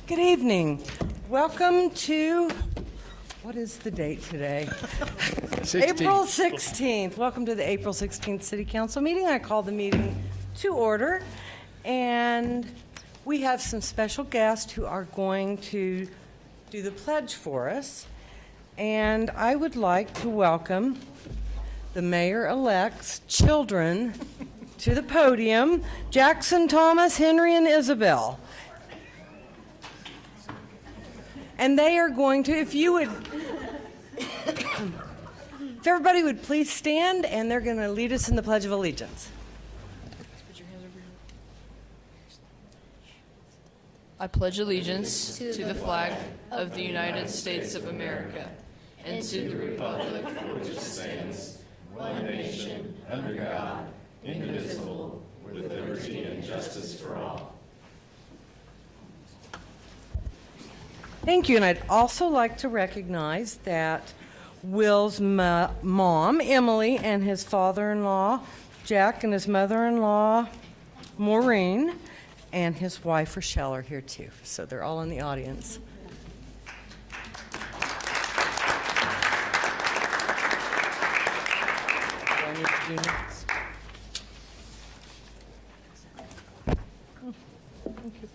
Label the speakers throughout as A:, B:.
A: Good evening. Welcome to, what is the date today?
B: 16th.
A: April 16th. Welcome to the April 16th City Council meeting. I call the meeting to order. And we have some special guests who are going to do the pledge for us. And I would like to welcome the mayor-elect's children to the podium, Jackson, Thomas, Henry, and Isabel. And they are going to, if everybody would please stand, and they're going to lead us in the Pledge of Allegiance.
C: I pledge allegiance to the flag of the United States of America and to the republic for which it stands, one nation, under God, indivisible, with liberty and justice for all.
A: Thank you, and I'd also like to recognize that Will's mom, Emily, and his father-in-law, Jack, and his mother-in-law, Maureen, and his wife, Rochelle, are here too. So they're all in the audience. Do I need to do next? Thank you.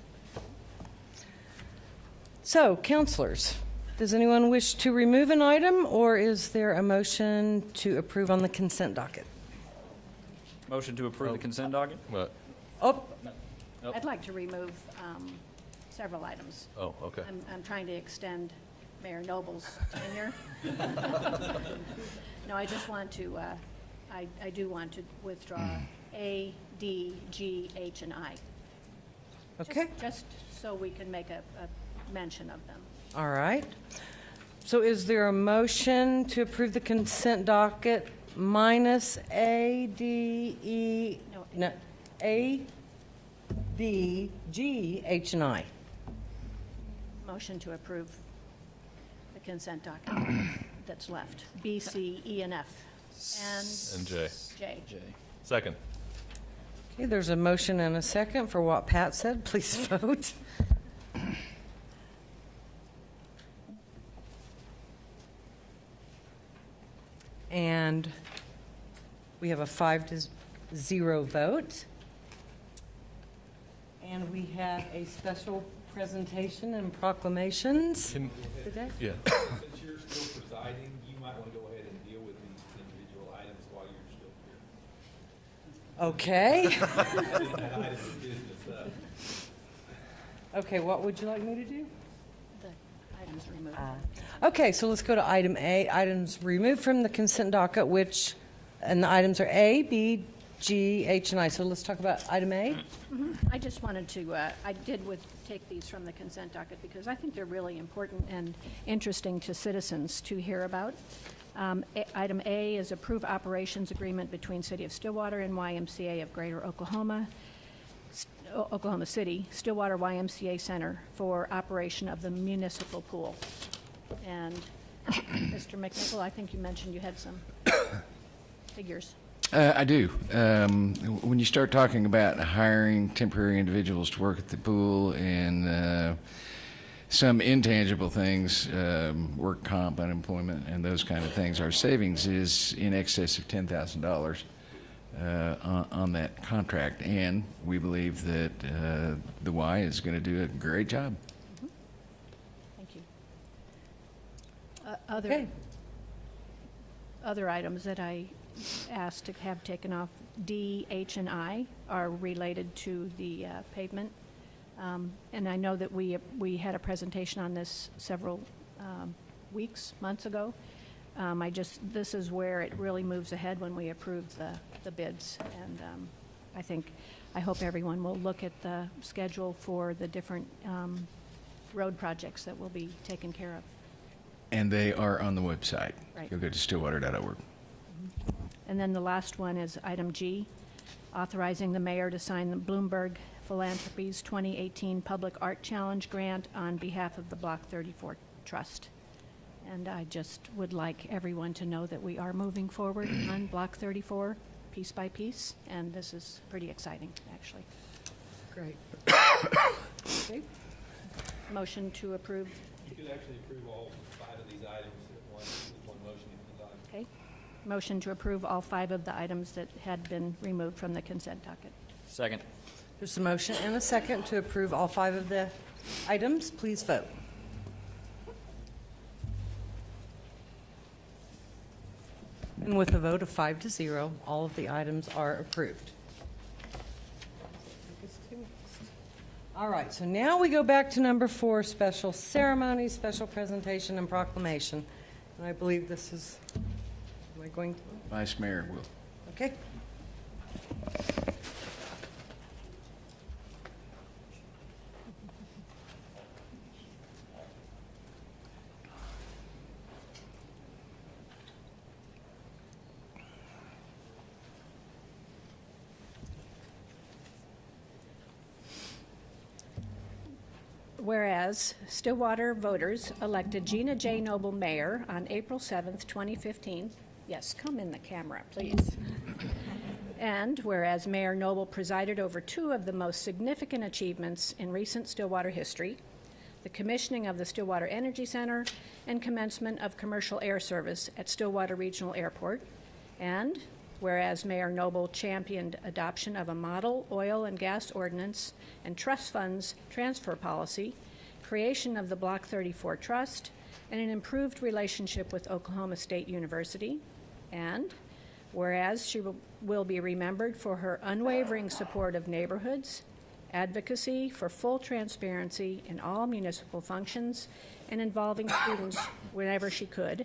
A: So, councilors, does anyone wish to remove an item, or is there a motion to approve on the consent docket?
D: Motion to approve the consent docket?
B: What?
A: Oh,
D: Nope.
E: I'd like to remove several items.
B: Oh, okay.
E: I'm trying to extend Mayor Noble's tenure. No, I just want to, I do want to withdraw A, D, G, H, and I.
A: okay.
E: Just so we can make a mention of them.
A: All right. So is there a motion to approve the consent docket minus A, D, E, no, A, D, G, H, and I?
E: Motion to approve the consent docket that's left. B, C, E, and F.
B: And J.
E: J.
B: Second.
A: Okay, there's a motion and a second for what Pat said. Please vote. And we have a 5-0 vote. And we have a special presentation and proclamations today.
B: Yeah.
F: Since you're still presiding, you might want to go ahead and deal with these individual items while you're still here.
A: Okay.
F: That item of business up.
A: Okay, what would you like me to do?
E: The items removed.
A: Okay, so let's go to item A, items removed from the consent docket, and the items are A, B, G, H, and I. So let's talk about item A.
E: I just wanted to, I did take these from the consent docket because I think they're really important and interesting to citizens to hear about. Item A is approve operations agreement between City of Stillwater and YMCA of Greater Oklahoma City, Stillwater YMCA Center for operation of the municipal pool. And Mr. McNichol, I think you mentioned you had some figures.
B: I do. When you start talking about hiring temporary individuals to work at the pool and some intangible things, work comp, unemployment, and those kind of things, our savings is in excess of $10,000 on that contract. And we believe that the Y is going to do a great job.
E: Thank you.
A: Okay.
E: Other items that I asked to have taken off, D, H, and I, are related to the pavement. And I know that we had a presentation on this several months ago. This is where it really moves ahead when we approve the bids. And I hope everyone will look at the schedule for the different road projects that will be taken care of.
B: And they are on the website.
E: Right.
B: You'll go to stillwater.org.
E: And then the last one is item G, authorizing the mayor to sign the Bloomberg Philanthropies 2018 Public Art Challenge grant on behalf of the Block 34 Trust. And I just would like everyone to know that we are moving forward on Block 34 piece by piece, and this is pretty exciting, actually.
A: Great. Okay.
E: Motion to approve.
F: You could actually approve all 5 of these items at once with one motion if you like.
E: Okay. Motion to approve all 5 of the items that had been removed from the consent docket.
D: Second.
A: There's a motion and a second to approve all 5 of the items. Please vote. And with a vote of 5-0, all of the items are approved. All right, so now we go back to number 4, special ceremony, special presentation, and proclamation. And I believe this is, am I going to?
B: Vice Mayor will.
A: Okay.
E: Whereas Stillwater voters elected Gina J. Noble mayor on April 7th, 2015. Yes, come in the camera, please. And whereas Mayor Noble presided over 2 of the most significant achievements in recent Stillwater history, the commissioning of the Stillwater Energy Center and commencement of commercial air service at Stillwater Regional Airport, and whereas Mayor Noble championed adoption of a model oil and gas ordinance and trust funds transfer policy, creation of the Block 34 Trust, and an improved relationship with Oklahoma State University, and whereas she will be remembered for her unwavering support of neighborhoods, advocacy for full transparency in all municipal functions, and involving students whenever she could,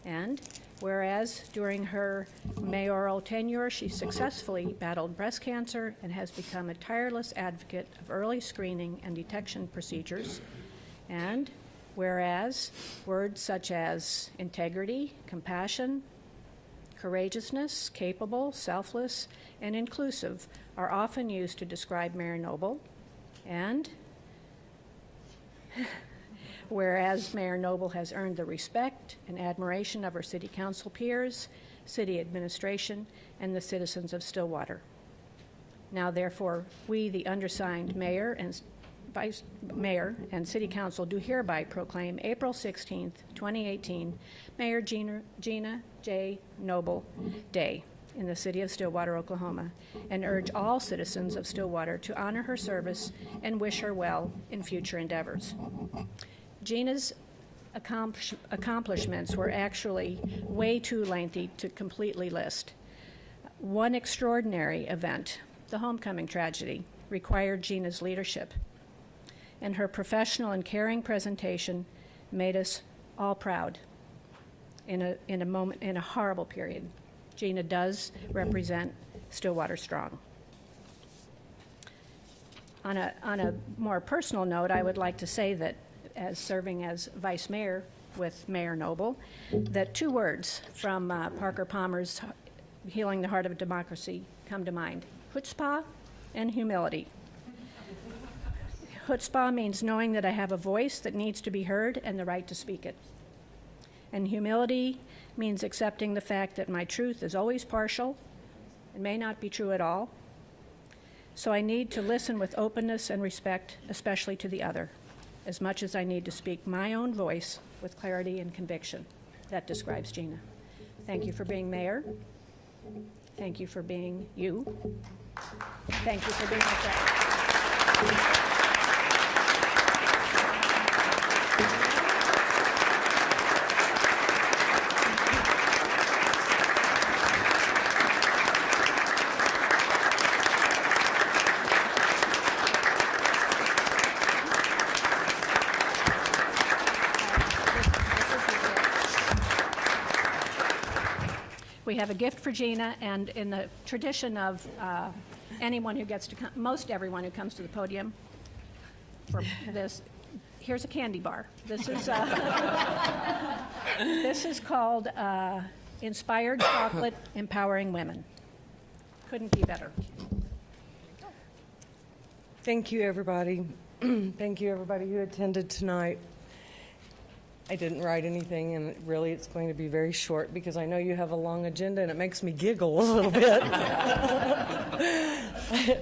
E: and whereas during her mayoral tenure, she successfully battled breast cancer and has become a tireless advocate of early screening and detection procedures. And whereas words such as integrity, compassion, courageousness, capable, selfless, and inclusive are often used to describe Mayor Noble. And whereas Mayor Noble has earned the respect and admiration of her city council peers, city administration, and the citizens of Stillwater. Now, therefore, we, the undersigned mayor and vice mayor and city council, do hereby proclaim April 16th, 2018, Mayor Gina J. Noble Day in the city of Stillwater, Oklahoma, and urge all citizens of Stillwater to honor her service and wish her well in future endeavors. Gina's accomplishments were actually way too lengthy to completely list. One extraordinary event, the homecoming tragedy, required Gina's leadership, and her professional and caring presentation made us all proud in a horrible period. Gina does represent Stillwater strong. On a more personal note, I would like to say that as serving as vice mayor with Mayor Noble, that 2 words from Parker Palmer's Healing the Heart of Democracy come to mind: chutzpah and humility. Chutzpah means knowing that I have a voice that needs to be heard and the right to speak it. And humility means accepting the fact that my truth is always partial and may not be true at all. So I need to listen with openness and respect, especially to the other, as much as I need to speak my own voice with clarity and conviction. That describes Gina. Thank you for being mayor. Thank you for being you. Thank you for being a friend. We have a gift for Gina, and in the tradition of anyone who gets to come, most everyone who comes to the podium for this, here's a candy bar. This is this is called Inspired Chocolate Empowering Women. Couldn't be better.
A: Thank you, everybody. Thank you, everybody who attended tonight. I didn't write anything, and really it's going to be very short because I know you have a long agenda, and it makes me giggle a little bit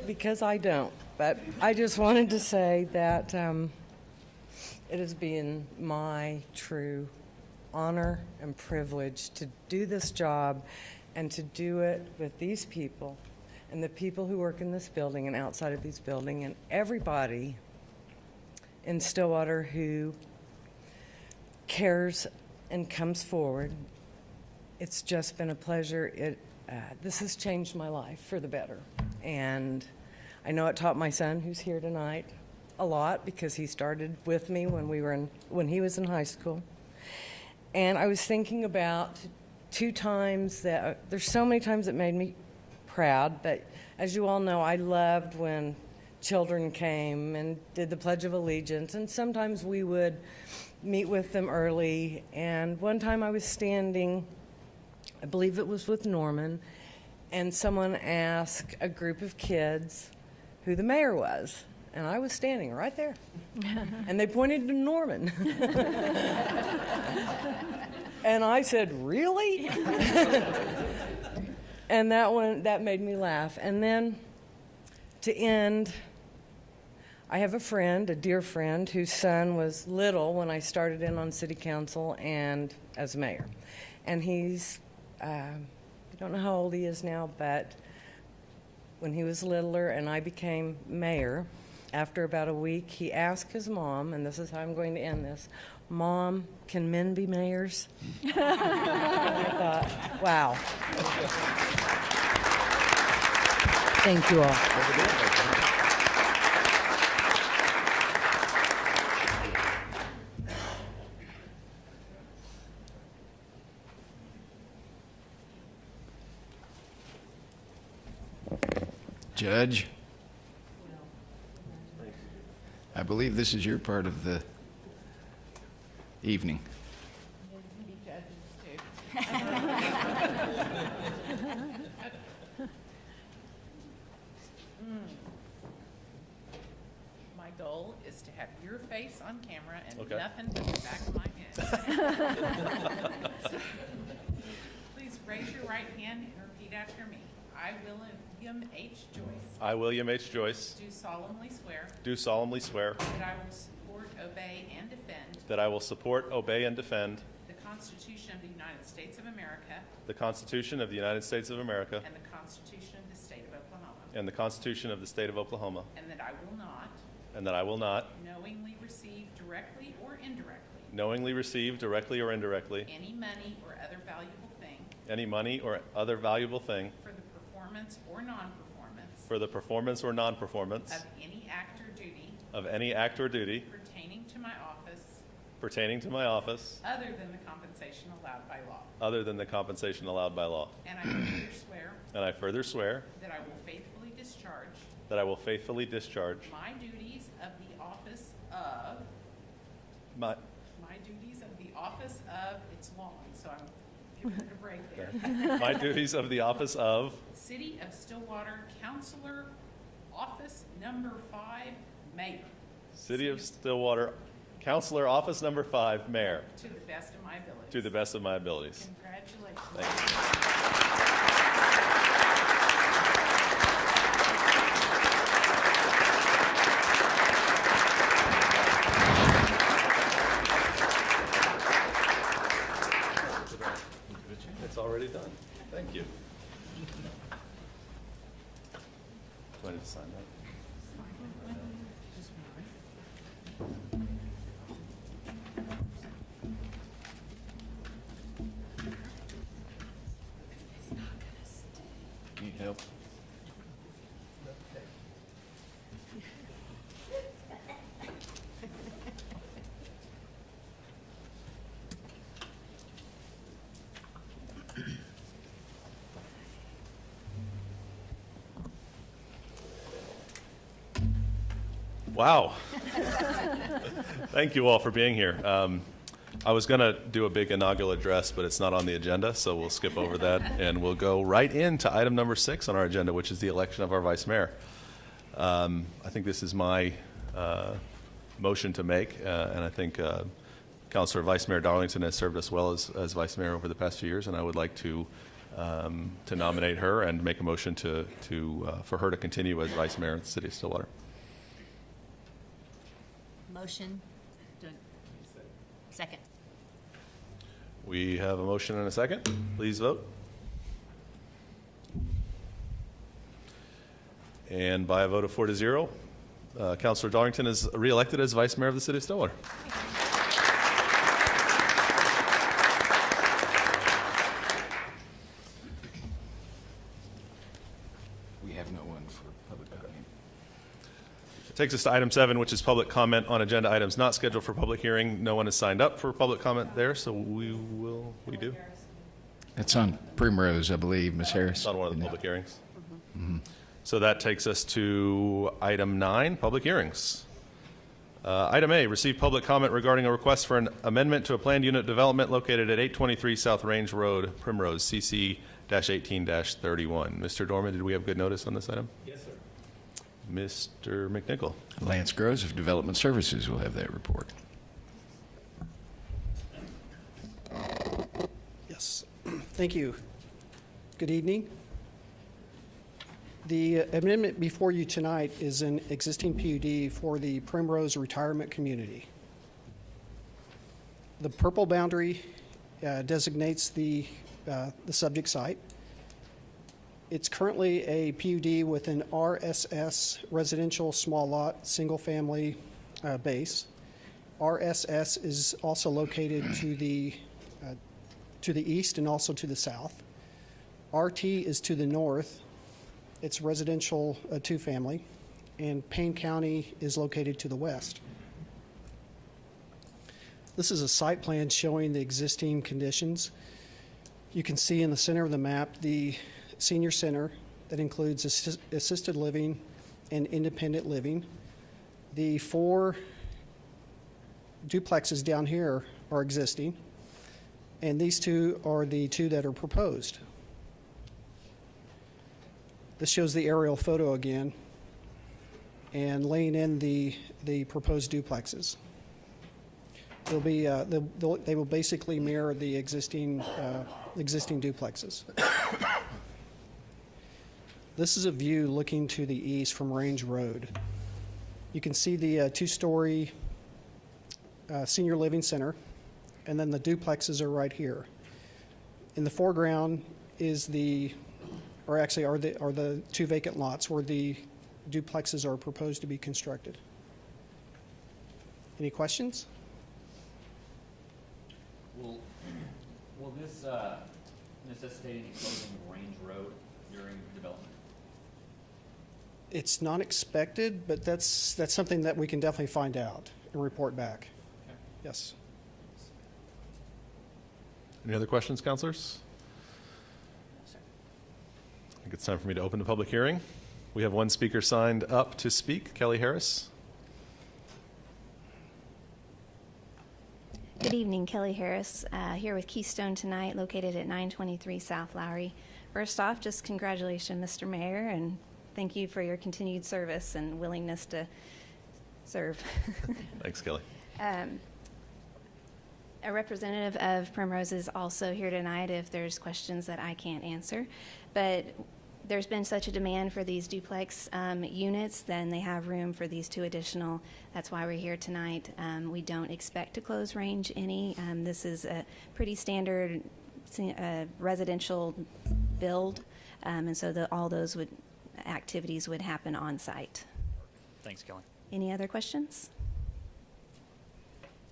A: because I don't. But I just wanted to say that It has been my true honor and privilege to do this job and to do it with these people and the people who work in this building and outside of this building and everybody in Stillwater who cares and comes forward. It's just been a pleasure. This has changed my life for the better. And I know it taught my son, who's here tonight, a lot because he started with me when he was in high school. And I was thinking about 2 times that there's so many times it made me proud, but as you all know, I loved when children came and did the Pledge of Allegiance, and sometimes we would meet with them early. And one time I was standing, I believe it was with Norman, and someone asked a group of kids who the mayor was. And I was standing right there. And they pointed to Norman. And I said, really? And that made me laugh. And then to end, I have a dear friend, whose son was little when I started in on city council and as mayor. And he's, I don't know how old he is now, but when he was littler and I became mayor, after about a week, he asked his mom, and this is how I'm going to end this, Mom, can men be mayors? And I thought, wow. Thank you all.
B: Judge, I believe this is your part of the evening.
G: My goal is to have your face on camera and
H: Okay.
G: nothing but the back of my head. So, please raise your right hand and repeat after me. I, William H. Joyce,
H: I, William H. Joyce,
G: do solemnly swear
H: do solemnly swear
G: that I will support, obey, and defend
H: that I will support, obey, and defend
G: the Constitution of the United States of America
H: the Constitution of the United States of America
G: and the Constitution of the State of Oklahoma,
H: and the Constitution of the State of Oklahoma,
G: and that I will not
H: and that I will not
G: knowingly receive directly or indirectly
H: knowingly receive, directly or indirectly,
G: any money or other valuable thing
H: any money or other valuable thing
G: for the performance or non-performance
H: for the performance or non-performance
G: of any act or duty
H: of any act or duty
G: pertaining to my office
H: pertaining to my office
G: other than the compensation allowed by law.
H: other than the compensation allowed by law.
G: And I further swear
H: And I further swear
G: that I will faithfully discharge
H: that I will faithfully discharge
G: my duties of the office of,
H: my
G: it's long, so I'm giving it a break there.
H: my duties of the office of
G: City of Stillwater Counselor, Office Number 5, Mayor.
H: City of Stillwater Counselor, Office Number 5, Mayor,
G: To the best of my abilities.
H: to the best of my abilities.
G: Congratulations.
H: Thank you. It's already done. Thank you. Do I need to sign that?
B: Need help?
H: Wow. Thank you all for being here. I was going to do a big inaugural address, but it's not on the agenda, so we'll skip over that, and we'll go right into item number 6 on our agenda, which is the election of our vice mayor. I think this is my motion to make, and I think Councilor Vice Mayor Darlington has served us well as vice mayor over the past few years, and I would like to nominate her and make a motion for her to continue as vice mayor in the city of Stillwater.
I: Motion. Second.
H: We have a motion and a second. Please vote. And by a vote of 4-0, Councilor Darlington is reelected as Vice Mayor of the City of Stillwater.
B: We have no one for public comment.
H: Takes us to item 7, which is public comment on agenda items not scheduled for public hearing. No one has signed up for public comment there, so we do.
B: It's on Primrose, I believe, Ms. Harris.
H: It's on one of the public hearings. So that takes us to item 9, public hearings. Item A, receive public comment regarding a request for an amendment to a planned unit development located at 823 South Range Road, Primrose, CC-18-31. Mr. Dorman, did we have good notice on this item?
F: Yes, sir.
H: Mr. McNichol.
B: Lance Groves of Development Services will have that report.
J: Yes, thank you. Good evening. The amendment before you tonight is an existing PUD for the Primrose Retirement Community. The purple boundary designates the subject site. It's currently a PUD with an RSS, residential small lot, single family base. RSS is also located to the east and also to the south. RT is to the north. It's residential two-family, and Payne County is located to the west. This is a site plan showing the existing conditions. You can see in the center of the map the senior center that includes assisted living and independent living. The 4 duplexes down here are existing, and these 2 are the 2 that are proposed. This shows the aerial photo again and laying in the proposed duplexes. They'll be, they will basically mirror the existing duplexes. This is a view looking to the east from Range Road. You can see the 2-story senior living center, and then the duplexes are right here. In the foreground is are the 2 vacant lots where the duplexes are proposed to be constructed. Any questions?
D: Will this necessitate any closing of Range Road during development?
J: It's not expected, but that's something that we can definitely find out and report back.
D: Okay.
J: Yes.
H: Any other questions, councilors? I think it's time for me to open the public hearing. We have one speaker signed up to speak, Kelly Harris.
K: Good evening, Kelly Harris, here with Keystone tonight, located at 923 South Lowry. First off, just congratulations, Mr. Mayor, and thank you for your continued service and willingness to serve.
H: Thanks, Kelly.
K: A representative of Primrose is also here tonight if there's questions that I can't answer. But there's been such a demand for these duplex units, then they have room for these 2 additional. That's why we're here tonight. We don't expect to close Range any. This is a pretty standard residential build, and so all those activities would happen on site.
D: Thanks, Kelly.
K: Any other questions?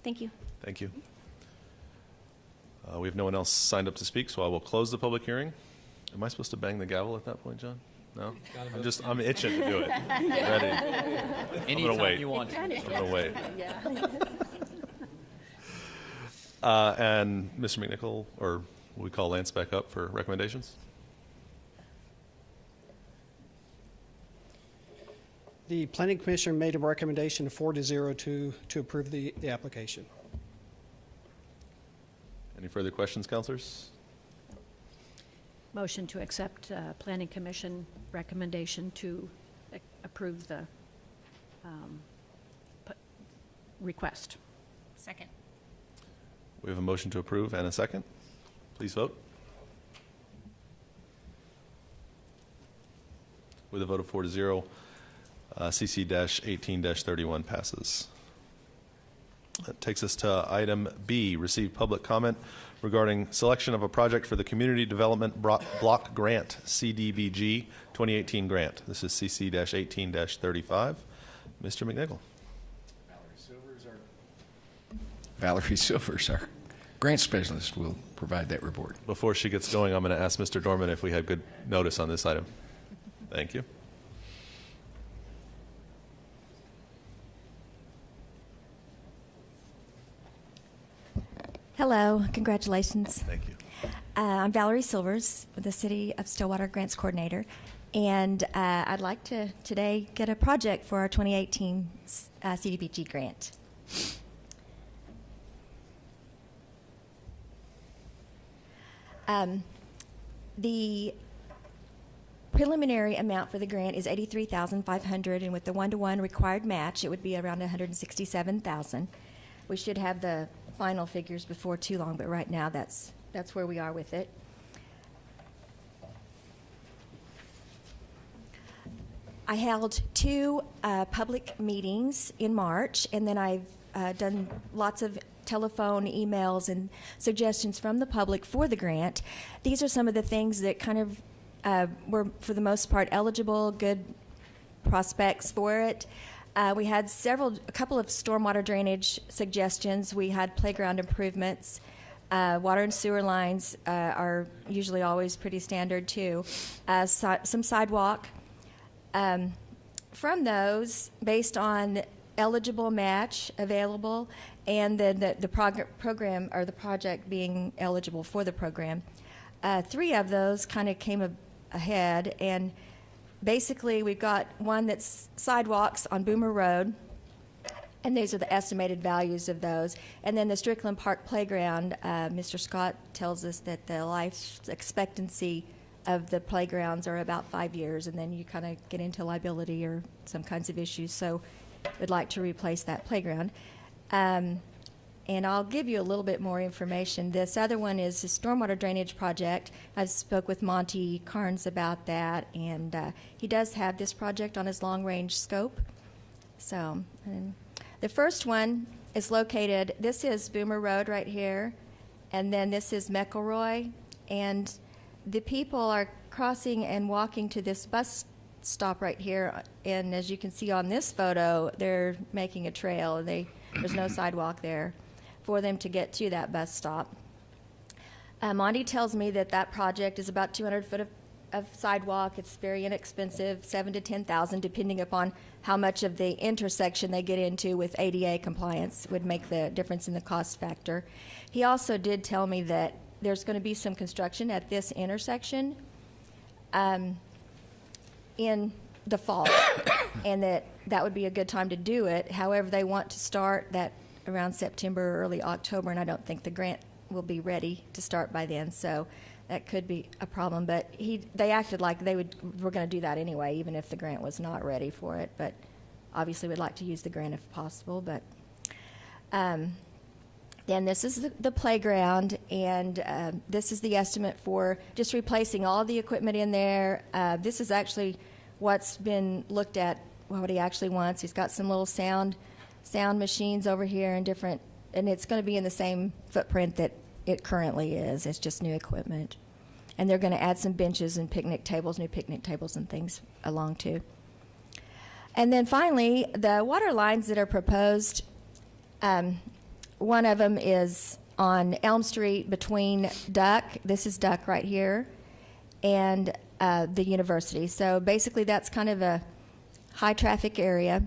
K: Thank you.
H: Thank you. We have no one else signed up to speak, so I will close the public hearing. Am I supposed to bang the gavel at that point, John? No? I'm itching to do it. Ready. I'm going to wait.
D: You want to.
H: I'm going to wait. And Mr. McNichol, or will we call Lance back up for recommendations?
J: The Planning Commission made a recommendation of 4-0 to approve the application.
H: Any further questions, councilors?
E: Motion to accept Planning Commission recommendation to approve the request.
I: Second.
H: We have a motion to approve and a second. Please vote. With a vote of 4-0, CC-18-31 passes. That takes us to item B, receive public comment regarding selection of a project for the Community Development Block Grant, CDBG 2018 grant. This is CC-18-35. Mr. McNichol.
B: Valerie Silvers, our grant specialist, will provide that report.
H: Before she gets going, I'm going to ask Mr. Dorman if we had good notice on this item. Thank you.
I: Hello, congratulations.
H: Thank you.
I: I'm Valerie Silvers, with the City of Stillwater Grants Coordinator, and I'd like to today get a project for our 2018 CDBG grant. The preliminary amount for the grant is $83,500, and with the one-to-one required match, it would be around $167,000. We should have the final figures before too long, but right now that's where we are with it. I held two public meetings in March, and then I've done lots of telephone, emails, and suggestions from the public for the grant. These are some of the things that kind of were, for the most part, eligible, good prospects for it. We had a couple of stormwater drainage suggestions. We had playground improvements. Water and sewer lines are usually always pretty standard too. Some sidewalk. From those, based on eligible match available, and then the program or the project being eligible for the program, three of those kind of came ahead, and basically we've got one that's sidewalks on Boomer Road, and these are the estimated values of those. And then the Strickland Park Playground, Mr. Scott tells us that the life expectancy of the playgrounds are about 5 years, and then you kind of get into liability or some kinds of issues. So we'd like to replace that playground. And I'll give you a little bit more information. This other one is a stormwater drainage project. I spoke with Monty Carnes about that, and he does have this project on his long-range scope. So the first one is located, this is Boomer Road right here, and then this is McElroy, and the people are crossing and walking to this bus stop right here, and as you can see on this photo, they're making a trail. There's no sidewalk there for them to get to that bus stop. Monty tells me that project is about 200 foot of sidewalk. It's very inexpensive, $7,000 to $10,000, depending upon how much of the intersection they get into with ADA compliance would make the difference in the cost factor. He also did tell me that there's going to be some construction at this intersection in the fall, and that would be a good time to do it. However, they want to start that around September or early October, and I don't think the grant will be ready to start by then, so that could be a problem. But they acted like were going to do that anyway, even if the grant was not ready for it. But obviously we'd like to use the grant if possible. But then this is the playground, and this is the estimate for just replacing all the equipment in there. This is actually what's been looked at, what he actually wants. He's got some little sound machines over here and it's going to be in the same footprint that it currently is. It's just new equipment. And they're going to add some benches and new picnic tables and things along too. And then finally, the water lines that are proposed, one of them is on Elm Street between Duck, this is Duck right here, and the university. So basically that's kind of a high traffic area.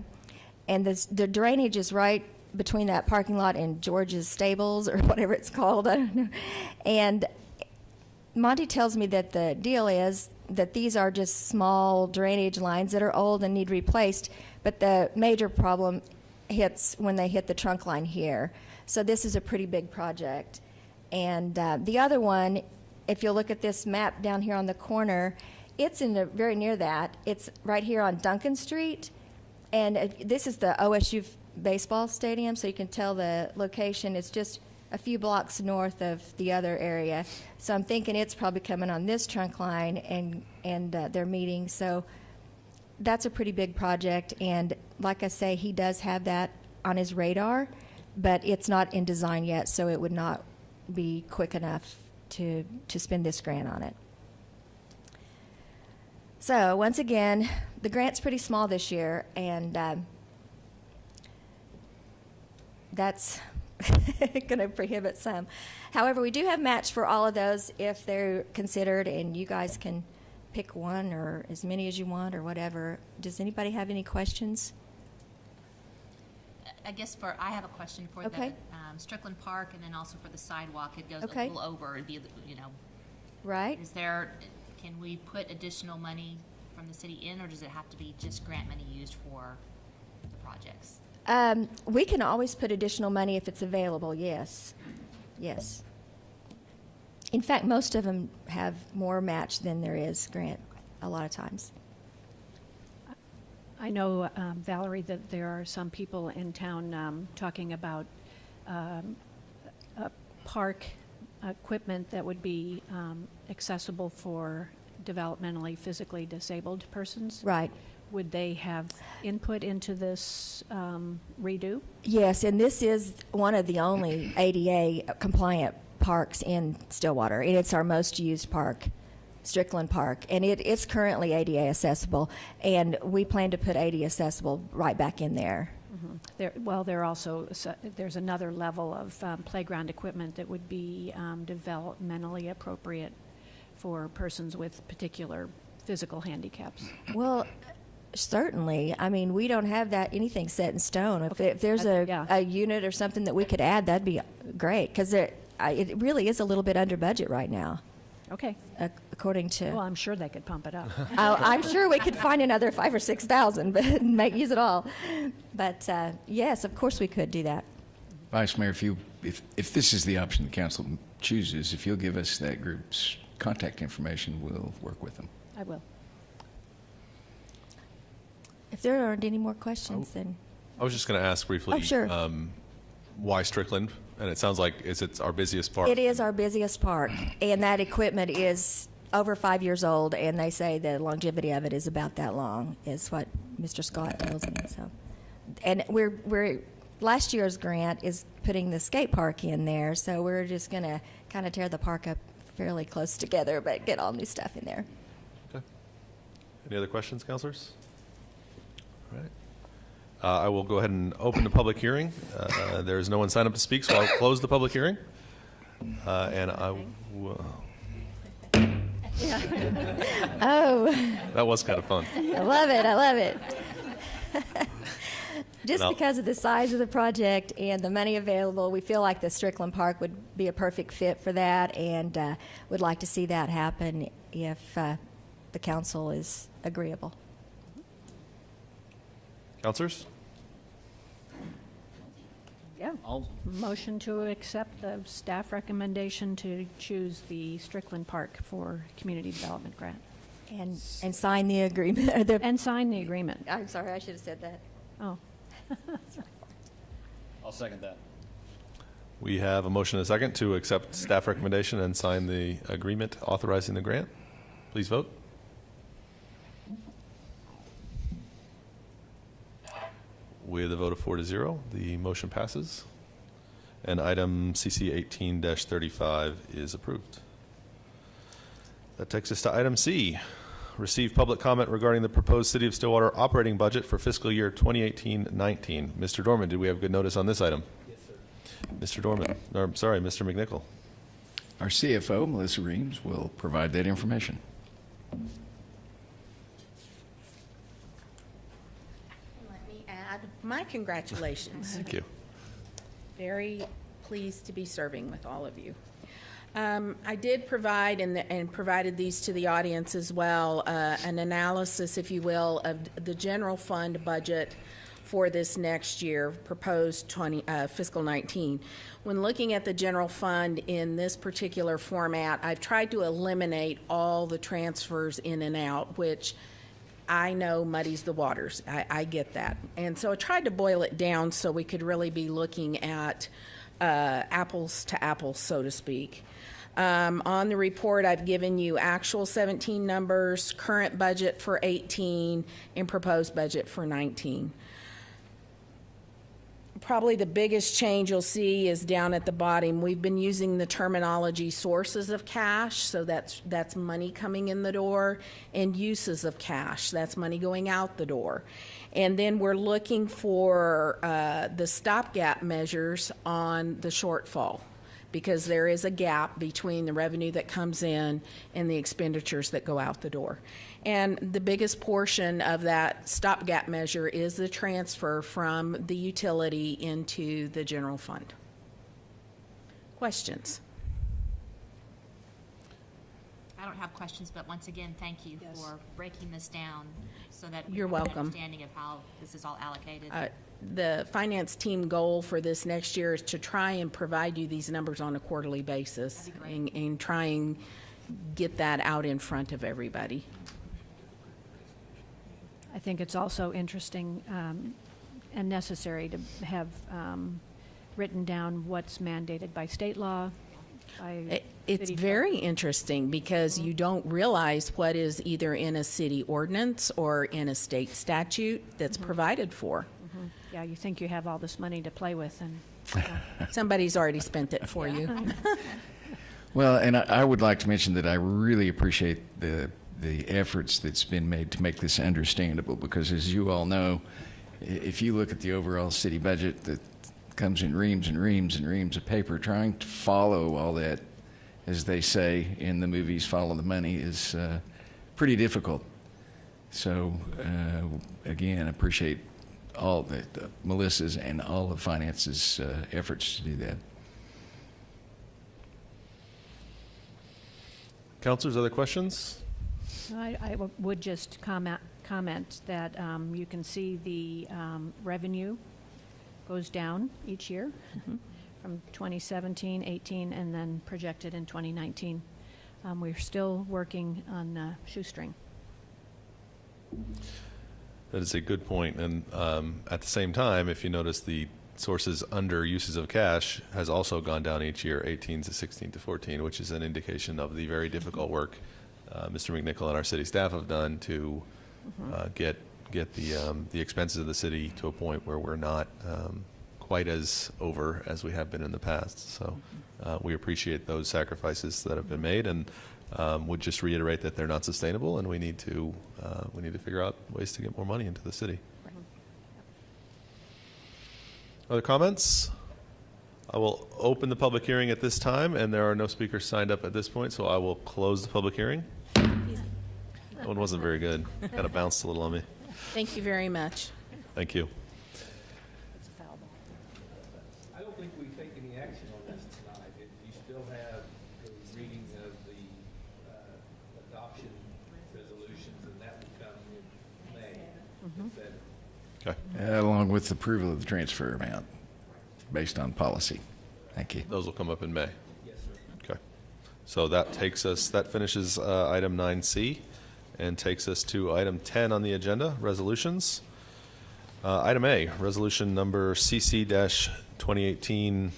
I: And the drainage is right between that parking lot and George's Stables, or whatever it's called, I don't know. And Monty tells me that the deal is that these are just small drainage lines that are old and need replaced, but the major problem hits when they hit the trunk line here. So this is a pretty big project. And the other one, if you'll look at this map down here on the corner, it's very near that. It's right here on Duncan Street. And this is the OSU baseball stadium, so you can tell the location. It's just a few blocks north of the other area. So I'm thinking it's probably coming on this trunk line, and they're meeting. So that's a pretty big project. And like I say, he does have that on his radar. but it's not in design yet, so it would not be quick enough to spend this grant on it. So once again, the grant's pretty small this year, and that's going to prohibit some. However, we do have match for all of those if they're considered, and you guys can pick one or as many as you want or whatever. Does anybody have any questions?
L: I guess I have a question for
I: Okay.
L: the Strickland Park, and then also for the sidewalk. It goes
I: Okay.
L: a little over. It'd be,
I: Right?
L: Can we put additional money from the city in, or does it have to be just grant money used for the projects?
I: We can always put additional money if it's available, yes. Yes. In fact, most of them have more match than there is grant a lot of times.
E: I know, Valerie, that there are some people in town talking about park equipment that would be accessible for developmentally, physically disabled persons.
I: Right.
E: Would they have input into this redo?
I: Yes, and this is one of the only ADA compliant parks in Stillwater, and it's our most used park, Strickland Park, and it's currently ADA accessible, and we plan to put ADA accessible right back in there.
E: There's another level of playground equipment that would be developmentally appropriate for persons with particular physical handicaps.
I: Well, certainly. I mean, we don't have anything set in stone. If there's a unit or something that we could add, that'd be great, because it really is a little bit under budget right now.
E: Okay.
I: According to.
E: Well, I'm sure they could pump it up.
I: I'm sure we could find another 5,000 or 6,000, but use it all. But yes, of course we could do that.
B: Vice Mayor, if this is the option the council chooses, if you'll give us that group's contact information, we'll work with them.
E: I will.
I: If there aren't any more questions, then.
H: I was just going to ask briefly.
I: Oh, sure.
H: Why Strickland? And it sounds like it's our busiest park.
I: It is our busiest park, and that equipment is over 5 years old, and they say the longevity of it is about that long, is what Mr. Scott tells me. So, and we're last year's grant is putting the skate park in there, so we're just going to kind of tear the park up fairly close together, but get all new stuff in there.
H: Okay. Any other questions, councilors? All right. I will go ahead and open the public hearing. There is no one signed up to speak, so I'll close the public hearing. And I will.
I: Oh.
H: That was kind of fun.
I: I love it. I love it. Just because of the size of the project and the money available, we feel like the Strickland Park would be a perfect fit for that, and would like to see that happen if the council is agreeable.
H: Councilors?
E: Yeah. Motion to accept the staff recommendation to choose the Strickland Park for community development grant.
I: And sign the agreement.
E: And sign the agreement.
I: I'm sorry, I should have said that.
E: Oh.
D: I'll second that.
H: We have a motion and a second to accept staff recommendation and sign the agreement authorizing the grant. Please vote. With a vote of 4-0, the motion passes, and item CC 18-35 is approved. That takes us to item C, receive public comment regarding the proposed City of Stillwater operating budget for fiscal year 2018-19. Mr. Dorman, did we have good notice on this item?
F: Yes, sir.
H: Mr. Dorman, or, sorry, Mr. McNichol.
B: Our CFO, Melissa Reams, will provide that information.
G: Let me add my congratulations.
H: Thank you.
G: Very pleased to be serving with all of you. I did provide and provided these to the audience as well, an analysis, if you will, of the general fund budget for this next year, proposed fiscal 19. When looking at the general fund in this particular format, I've tried to eliminate all the transfers in and out, which I know muddies the waters. I get that. And so I tried to boil it down so we could really be looking at apples to apples, so to speak. On the report, I've given you actual 17 numbers, current budget for 18, and proposed budget for 19. Probably the biggest change you'll see is down at the bottom. We've been using the terminology sources of cash, so that's money coming in the door, and uses of cash, that's money going out the door. And then we're looking for the stopgap measures on the shortfall, because there is a gap between the revenue that comes in and the expenditures that go out the door. And the biggest portion of that stopgap measure is the transfer from the utility into the general fund. Questions?
L: I don't have questions, but once again, thank you for breaking this down so that we
G: You're
L: have an
G: welcome.
L: understanding of how this is all allocated.
G: The finance team goal for this next year is to try and provide you these numbers on a quarterly basis.
L: That'd be great.
G: And try and get that out in front of everybody.
E: I think it's also interesting and necessary to have written down what's mandated by state law, by
G: It's
E: city
G: very interesting because you don't realize what is either in a city ordinance or in a state statute that's provided for.
E: Yeah, you think you have all this money to play with, and
G: Somebody's already spent it for you.
B: Well, and I would like to mention that I really appreciate the efforts that's been made to make this understandable, because as you all know, if you look at the overall city budget that comes in reams and reams and reams of paper, trying to follow all that, as they say in the movies, follow the money, is pretty difficult. So again, I appreciate all Melissa's and all of Finance's efforts to do that.
H: Councilors, other questions?
E: I would just comment that you can see the revenue goes down each year from 2017, 18, and then projected in 2019. We're still working on shoestring.
H: That is a good point. And at the same time, if you notice, the sources under uses of cash has also gone down each year, 18 to 16 to 14, which is an indication of the very difficult work Mr. McNichol and our city staff have done to get the expenses of the city to a point where we're not quite as over as we have been in the past. So we appreciate those sacrifices that have been made, and would just reiterate that they're not sustainable, and we need to figure out ways to get more money into the city. Other comments? I will open the public hearing at this time, and there are no speakers signed up at this point, so I will close the public hearing. That one wasn't very good. Kind of bounced a little on me.
G: Thank you very much.
H: Thank you.
F: I don't think we take any action on this tonight. You still have the reading of the adoption resolutions, and that will come in May. Is that
H: Okay.
B: Along with approval of the transfer amount based on policy. Thank you.
H: Those will come up in May.
F: yes, sir.
H: Okay. So that finishes item 9C and takes us to item 10 on the agenda, resolutions. Item A, resolution number CC-2018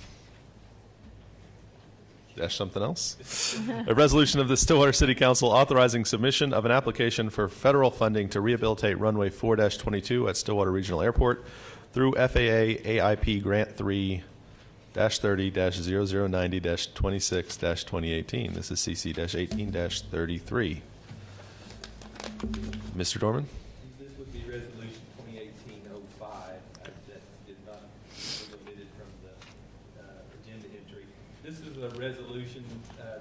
H: something else. A resolution of the Stillwater City Council authorizing submission of an application for federal funding to rehabilitate runway 4-22 at Stillwater Regional Airport through FAA AIP Grant 3-30-0090-26-2018. This is CC-18-33. Mr. Dorman?
F: This would be resolution 2018-05 that did not was omitted from the agenda entry. This is a resolution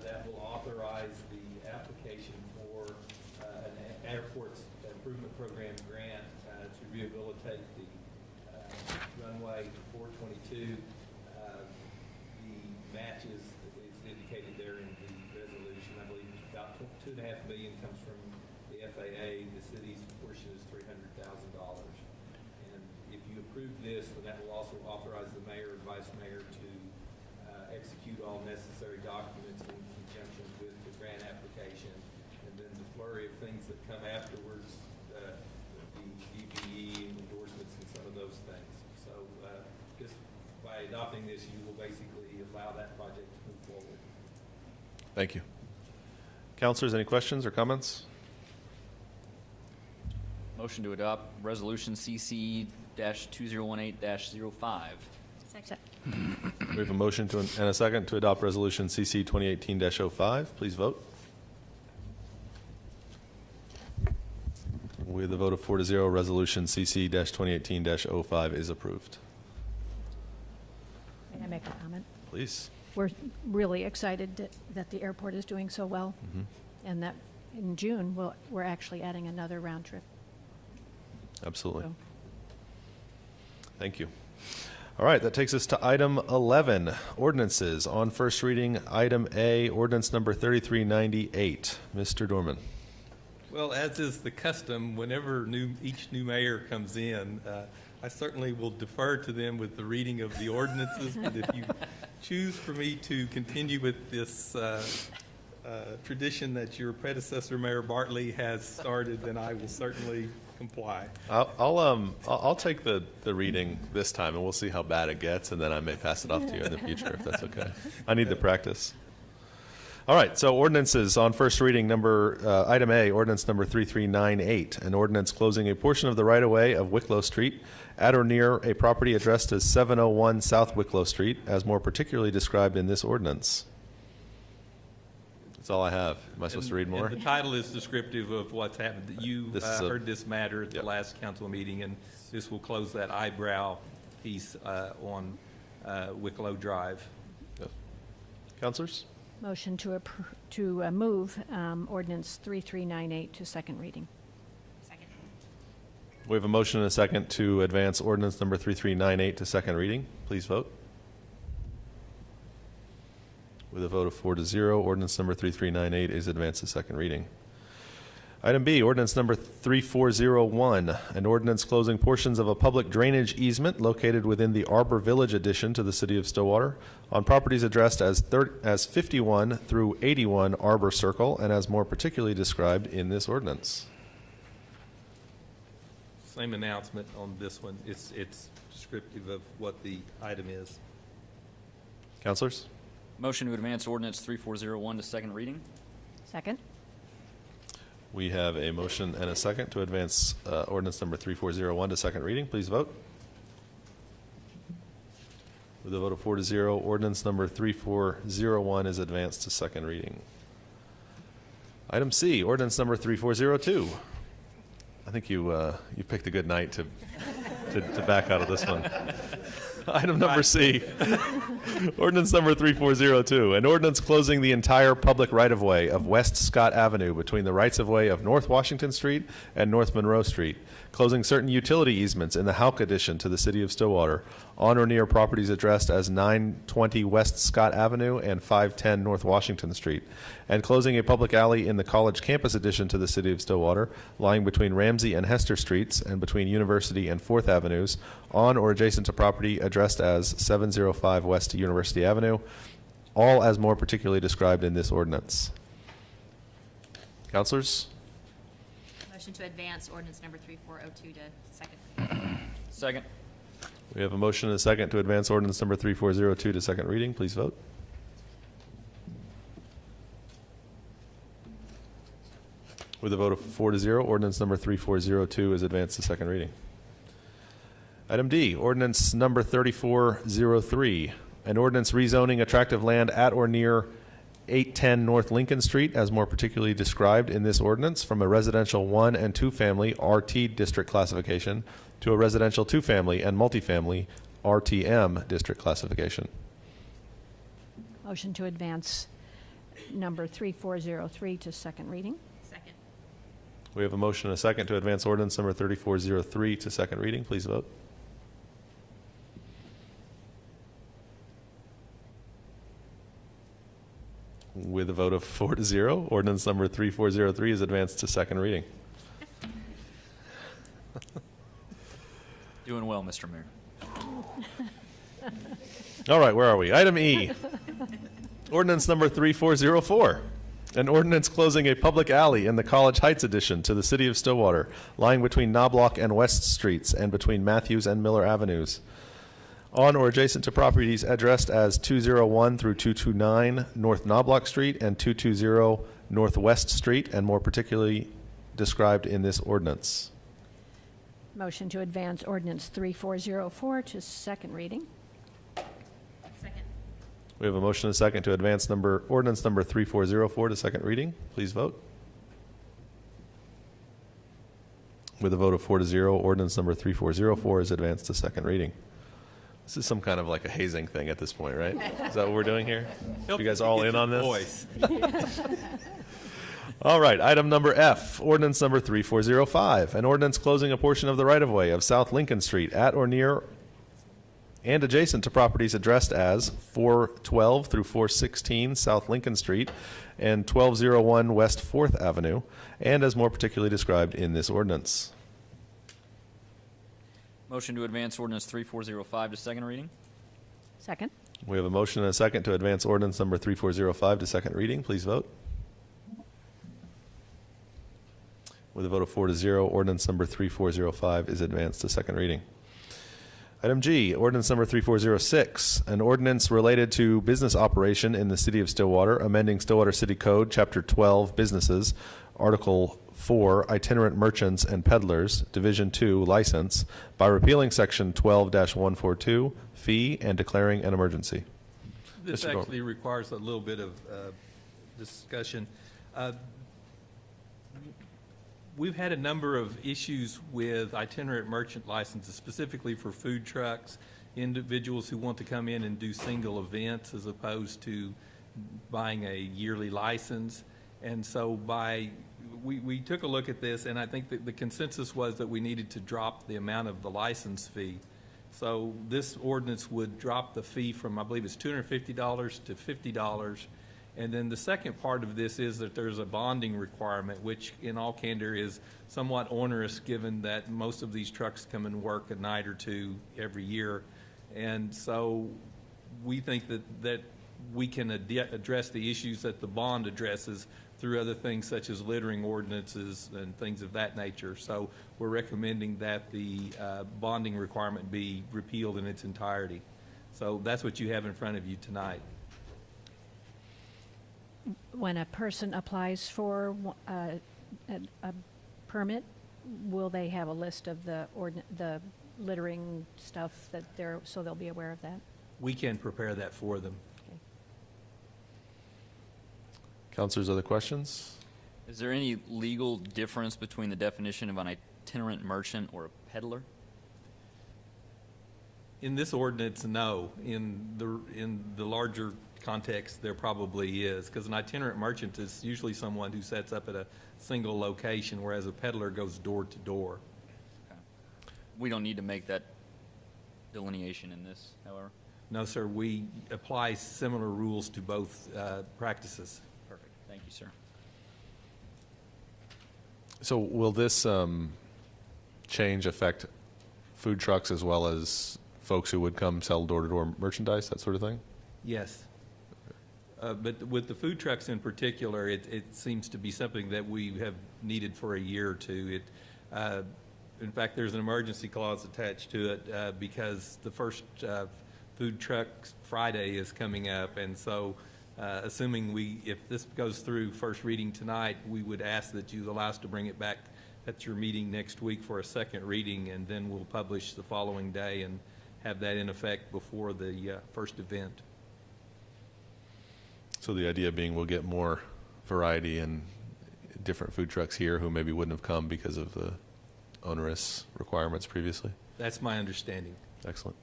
F: that will authorize the application for an airport's improvement program grant to rehabilitate the runway 422. The match is indicated there in the resolution. I believe it's about $2.5 million comes from the FAA. The city's portion is $300,000. And if you approve this, then that will also authorize the mayor and vice mayor to execute all necessary documents in conjunction with the grant application. And then the flurry of things that come afterwards, the DPE and endorsements and some of those things. So just by adopting this, you will basically allow that project to move forward.
H: Thank you. Councilors, any questions or comments?
D: Motion to adopt resolution CC 2018-05.
L: Second.
H: We have a motion and a second to adopt Resolution CC 2018-05. Please vote. With a vote of 4-0, Resolution CC-2018-05 is approved.
E: May I make a comment?
H: Please.
E: We're really excited that the airport is doing so well, and that in June, we're actually adding another round trip.
H: Absolutely.
E: So,
H: Thank you. All right, that takes us to item 11, ordinances. On first reading, item A, ordinance number 3398. Mr. Dorman.
F: Well, as is the custom, whenever each new mayor comes in, I certainly will defer to them with the reading of the ordinances. But if you choose for me to continue with this tradition that your predecessor, Mayor Bartley, has started, then I will certainly comply.
H: I'll take the reading this time, and we'll see how bad it gets, and then I may pass it off to you in the future, if that's okay. I need the practice. All right, so ordinances on first reading, item A, ordinance number 3398, an ordinance closing a portion of the right-of-way of Wicklow Street at or near a property addressed as 701 South Wicklow Street, as more particularly described in this ordinance. That's all I have. Am I supposed to read more?
F: And the title is descriptive of what's happened. You heard this matter at the last council meeting, and this will close that eyebrow piece on Wicklow Drive.
H: Yes. Councilors?
E: motion to move ordinance 3398 to second reading.
L: Second.
H: We have a motion and a second to advance ordinance number 3398 to second reading. Please vote. With a vote of 4-0, ordinance number 3398 is advanced to second reading. Item B, ordinance number 3401, an ordinance closing portions of a public drainage easement located within the Arbor Village addition to the city of Stillwater on properties addressed as 51 through 81 Arbor Circle and as more particularly described in this ordinance.
F: Same announcement on this one. It's descriptive of what the item is.
H: Councilors?
D: Motion to advance ordinance 3401 to second reading.
E: Second.
H: We have a motion and a second to advance ordinance number 3401 to second reading. Please vote. With a vote of 4-0, ordinance number 3401 is advanced to second reading. Item C, ordinance number 3402. I think you picked a good night to back out of this one. Item number C, ordinance number 3402, an ordinance closing the entire public right-of-way of West Scott Avenue between the rights-of-way of North Washington Street and North Monroe Street, closing certain utility easements in the Houck addition to the city of Stillwater on or near properties addressed as 920 West Scott Avenue and 510 North Washington Street, and closing a public alley in the College Campus addition to the city of Stillwater, lying between Ramsey and Hester Streets and between University and 4th Avenues, on or adjacent to property addressed as 705 West University Avenue, all as more particularly described in this ordinance. Councilors?
L: Motion to advance ordinance number 3402 to second.
D: Second.
H: We have a motion and a second to advance ordinance number 3402 to second reading. Please vote. With a vote of 4-0, ordinance number 3402 is advanced to second reading. Item D, ordinance number 3403, an ordinance rezoning attractive land at or near 810 North Lincoln Street, as more particularly described in this ordinance, from a residential 1 and 2 family RT district classification to a residential 2 family and multifamily RTM district classification.
E: Motion to advance number 3403 to second reading.
L: Second.
H: We have a motion and a second to advance ordinance number 3403 to second reading. Please vote. With a vote of 4-0, ordinance number 3403 is advanced to second reading.
D: Doing well, Mr. Mayor.
H: All right, where are we? Item E, ordinance number 3404, an ordinance closing a public alley in the College Heights addition to the city of Stillwater, lying between Knobloch and West Streets and between Matthews and Miller Avenues, on or adjacent to properties addressed as 201 through 229 North Knobloch Street and 220 Northwest Street, and more particularly described in this ordinance.
E: Motion to advance ordinance 3404 to second reading.
L: Second.
H: We have a motion and a second to advance ordinance number 3404 to second reading. Please vote. With a vote of 4-0, ordinance number 3404 is advanced to second reading. This is some kind of like a hazing thing at this point, right? Is that what we're doing here? You guys all in on this? All right, item number F, ordinance number 3405, an ordinance closing a portion of the right-of-way of South Lincoln Street at or near and adjacent to properties addressed as 412 through 416 South Lincoln Street and 1201 West 4th Avenue, and as more particularly described in this ordinance.
D: Motion to advance ordinance 3405 to second reading?
E: Second.
H: We have a motion and a second to advance ordinance number 3405 to second reading. Please vote. With a vote of 4-0, ordinance number 3405 is advanced to second reading. Item G, ordinance number 3406, an ordinance related to business operation in the city of Stillwater, amending Stillwater City Code, Chapter 12, Businesses, Article 4, Itinerant Merchants and Peddlers, Division 2, License, by repealing Section 12-142, fee, and declaring an emergency.
F: This
H: Mr. Gorman.
F: actually requires a little bit of discussion. We've had a number of issues with itinerant merchant licenses, specifically for food trucks, individuals who want to come in and do single events as opposed to buying a yearly license. And so we took a look at this, and I think that the consensus was that we needed to drop the amount of the license fee. So this ordinance would drop the fee from, I believe it's $250 to $50. And then the second part of this is that there's a bonding requirement, which in all candor is somewhat onerous given that most of these trucks come and work a night or two every year. And so we think that we can address the issues that the bond addresses through other things such as littering ordinances and things of that nature. So we're recommending that the bonding requirement be repealed in its entirety. So that's what you have in front of you tonight.
E: When a person applies for a permit, will they have a list of the littering stuff that so they'll be aware of that?
F: We can prepare that for them.
H: Councilors, other questions?
D: Is there any legal difference between the definition of an itinerant merchant or a peddler?
F: In this ordinance, no. In the larger context, there probably is, because an itinerant merchant is usually someone who sets up at a single location, whereas a peddler goes door to door.
D: Okay. We don't need to make that delineation in this, however?
F: No, sir. We apply similar rules to both practices.
D: Perfect. Thank you, sir.
H: So will this change affect food trucks as well as folks who would come sell door-to-door merchandise, that sort of thing?
F: Yes. But with the food trucks in particular, it seems to be something that we have needed for a year or two. In fact, there's an emergency clause attached to it because the first Food Truck Friday is coming up, and so assuming if this goes through first reading tonight, we would ask that you allow us to bring it back at your meeting next week for a second reading, and then we'll publish the following day and have that in effect before the first event.
H: So the idea being we'll get more variety and different food trucks here who maybe wouldn't have come because of the onerous requirements previously?
F: That's my understanding.
H: Excellent.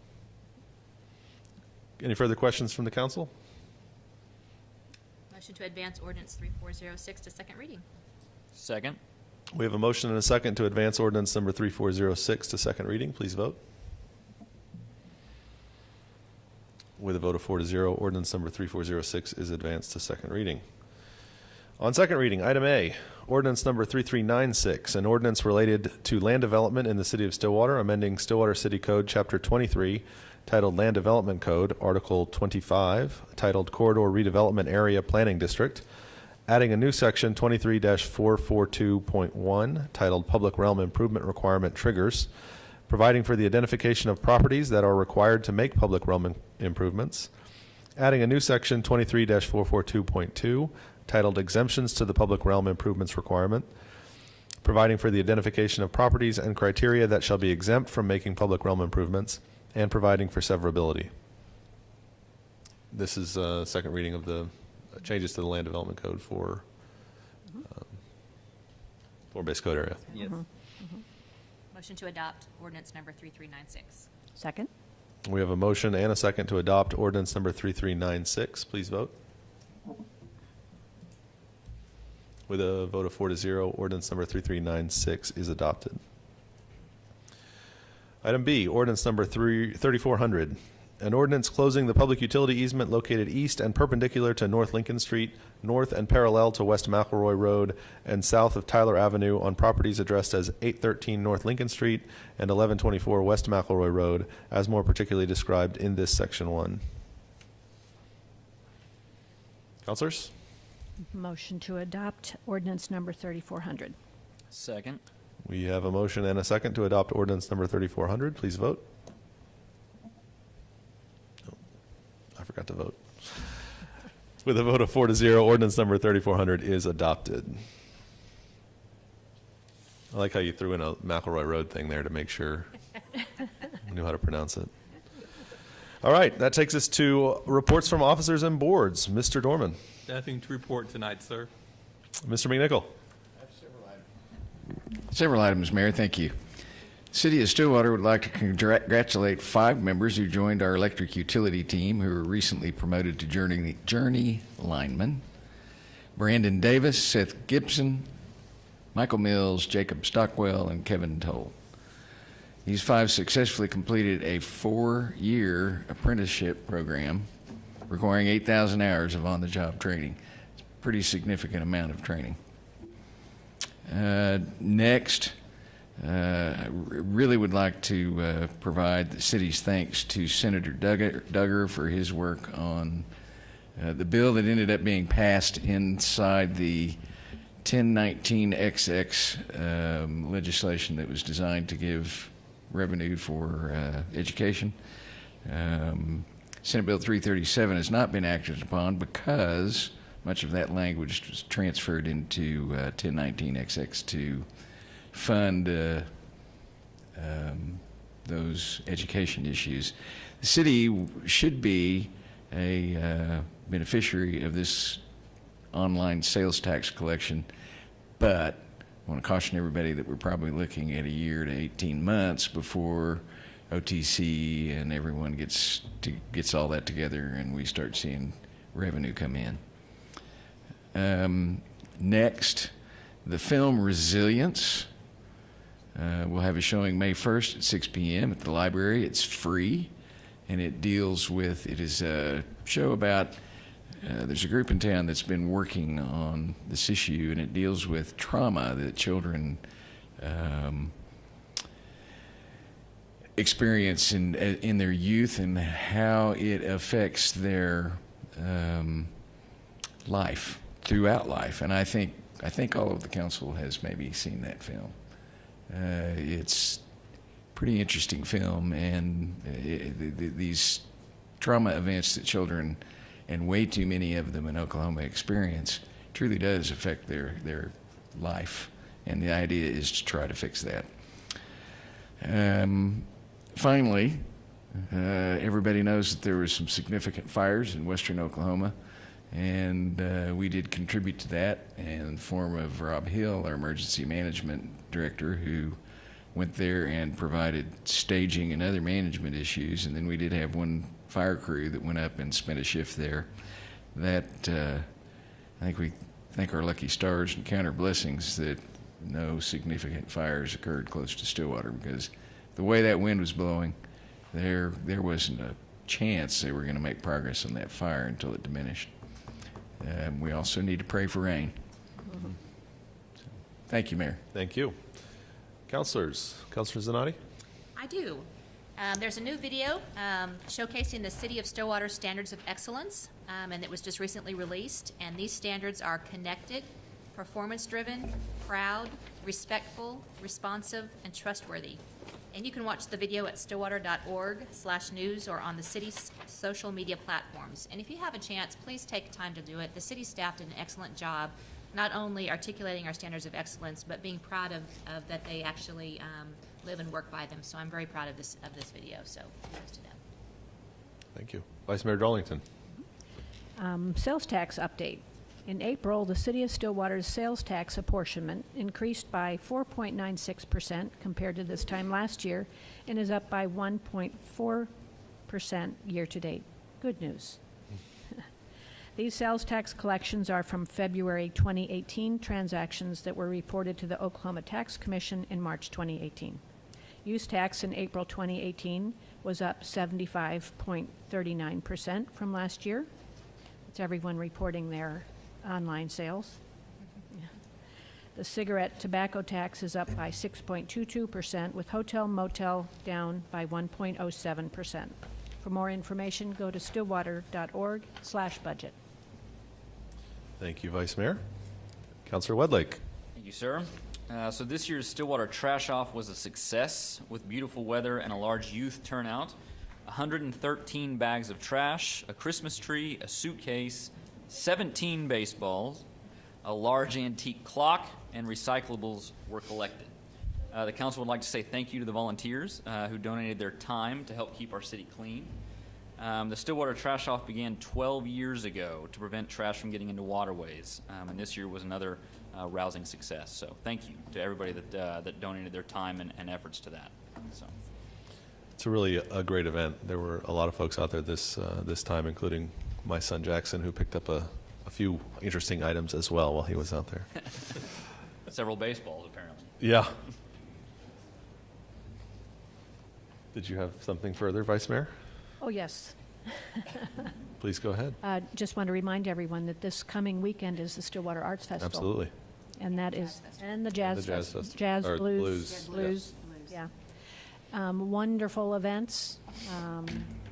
H: Any further questions from the council?
L: Motion to advance ordinance 3406 to second reading.
D: Second.
H: We have a motion and a second to advance ordinance number 3406 to second reading. Please vote. With a vote of 4-0, ordinance number 3406 is advanced to second reading. On second reading, item A, ordinance number 3396, an ordinance related to land development in the city of Stillwater, amending Stillwater City Code, Chapter 23, titled Land Development Code, Article 25, titled Corridor Redevelopment Area Planning District, adding a new section 23-442.1, titled Public Realm Improvement Requirement Triggers, providing for the identification of properties that are required to make public realm improvements, adding a new section 23-442.2 titled Exemptions to the Public Realm Improvements Requirement, providing for the identification of properties and criteria that shall be exempt from making public realm improvements, and providing for severability. This is a second reading of the changes to the land development code for floor-based code area.
D: Yes.
L: Motion to adopt ordinance number 3396.
E: Second?
H: We have a motion and a second to adopt ordinance number 3396. Please vote. With a vote of 4-0, ordinance number 3396 is adopted. Item B, ordinance number 3400. An ordinance closing the public utility easement located east and perpendicular to North Lincoln Street, north and parallel to West McElroy Road, and south of Tyler Avenue on properties addressed as 813 North Lincoln Street and 1124 West McElroy Road, as more particularly described in this section 1. Councilors?
E: Motion to adopt ordinance number 3400.
D: Second.
H: We have a motion and a second to adopt ordinance number 3400. Please vote. Oh, I forgot to vote. With a vote of 4-0, ordinance number 3400 is adopted. I like how you threw in a McElroy Road thing there to make sure we knew how to pronounce it. All right, that takes us to reports from officers and boards. Mr. Dorman.
F: Nothing to report tonight, sir.
H: Mr. McNichol.
B: Several items, Mayor. Thank you. City of Stillwater would like to congratulate 5 members who joined our electric utility team who were recently promoted to journey linemen. Brandon Davis, Seth Gibson, Michael Mills, Jacob Stockwell, and Kevin Toll. These 5 successfully completed a 4-year apprenticeship program requiring 8,000 hours of on-the-job training. It's a pretty significant amount of training. Next, I really would like to provide the city's thanks to Senator Duggar for his work on the bill that ended up being passed inside the 1019XX legislation that was designed to give revenue for education. Senate Bill 337 has not been acted upon because much of that language was transferred into 1019XX to fund those education issues. The city should be a beneficiary of this online sales tax collection, but I want to caution everybody that we're probably looking at a year to 18 months before OTC and everyone gets all that together and we start seeing revenue come in. Next, the film Resilience. We'll have a showing May 1st at 6 p.m. at the library. It's free, and it is a show about, there's a group in town that's been working on this issue, and it deals with trauma that children experience in their youth and how it affects their life, throughout life. And I think all of the council has maybe seen that film. It's a pretty interesting film, and these trauma events that children, and way too many of them in Oklahoma, experience truly does affect their life, and the idea is to try to fix that. Finally, everybody knows that there were some significant fires in western Oklahoma, and we did contribute to that in the form of Rob Hill, our emergency management director, who went there and provided staging and other management issues. And then we did have one fire crew that went up and spent a shift there. That I think we thank our lucky stars and count our blessings that no significant fires occurred close to Stillwater, because the way that wind was blowing, there wasn't a chance they were going to make progress on that fire until it diminished. We also need to pray for rain. So, thank you, Mayor.
H: Thank you. Councilors. Councilor Zanotti?
L: I do. There's a new video showcasing the City of Stillwater Standards of Excellence, and it was just recently released. And these standards are connected, performance-driven, proud, respectful, responsive, and trustworthy. And you can watch the video at stillwater.org/news or on the city's social media platforms. And if you have a chance, please take time to do it. The city staff did an excellent job not only articulating our standards of excellence, but being proud of that they actually live and work by them. So I'm very proud of this video, so kudos to them.
H: Thank you. Vice Mayor Darlington.
E: Sales tax update. In April, the City of Stillwater's sales tax apportionment increased by 4.96% compared to this time last year and is up by 1.4% year-to-date. Good news. These sales tax collections are from February 2018 transactions that were reported to the Oklahoma Tax Commission in March 2018. Use tax in April 2018 was up 75.39% from last year. It's everyone reporting their online sales. Yeah. The cigarette tobacco tax is up by 6.22%, with hotel motel down by 1.07%. For more information, go to stillwater.org/budget.
H: Thank you, Vice Mayor. Councilor Wedlake.
D: Thank you, sir. So this year's Stillwater Trash Off was a success with beautiful weather and a large youth turnout. 113 bags of trash, a Christmas tree, a suitcase, 17 baseballs, a large antique clock, and recyclables were collected. The council would like to say thank you to the volunteers who donated their time to help keep our city clean. The Stillwater Trash Off began 12 years ago to prevent trash from getting into waterways, and this year was another rousing success. So thank you to everybody that donated their time and efforts to that. So.
H: It's really a great event. There were a lot of folks out there this time, including my son Jackson, who picked up a few interesting items as well while he was out there.
D: Several baseballs, apparently.
H: Yeah. Did you have something further, Vice Mayor?
E: Oh, yes.
H: Please go ahead.
E: Just want to remind everyone that this coming weekend is the Stillwater Arts Festival.
H: Absolutely.
E: And that is, and the Jazz
H: Festival.
E: Jazz,
H: Or
E: blues,
H: blues.
E: yeah. Wonderful events.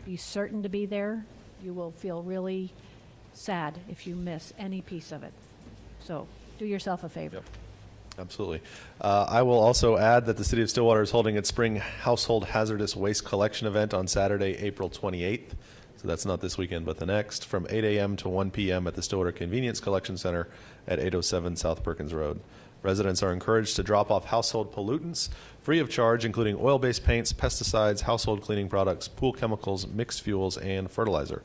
E: Be certain to be there. You will feel really sad if you miss any piece of it. So do yourself a favor.
H: Yep. Absolutely. I will also add that the City of Stillwater is holding its spring household hazardous waste collection event on Saturday, April 28th. So that's not this weekend, but the next, from 8 a.m. to 1 p.m. at the Stillwater Convenience Collection Center at 807 South Perkins Road. Residents are encouraged to drop off household pollutants free of charge, including oil-based paints, pesticides, household cleaning products, pool chemicals, mixed fuels, and fertilizer.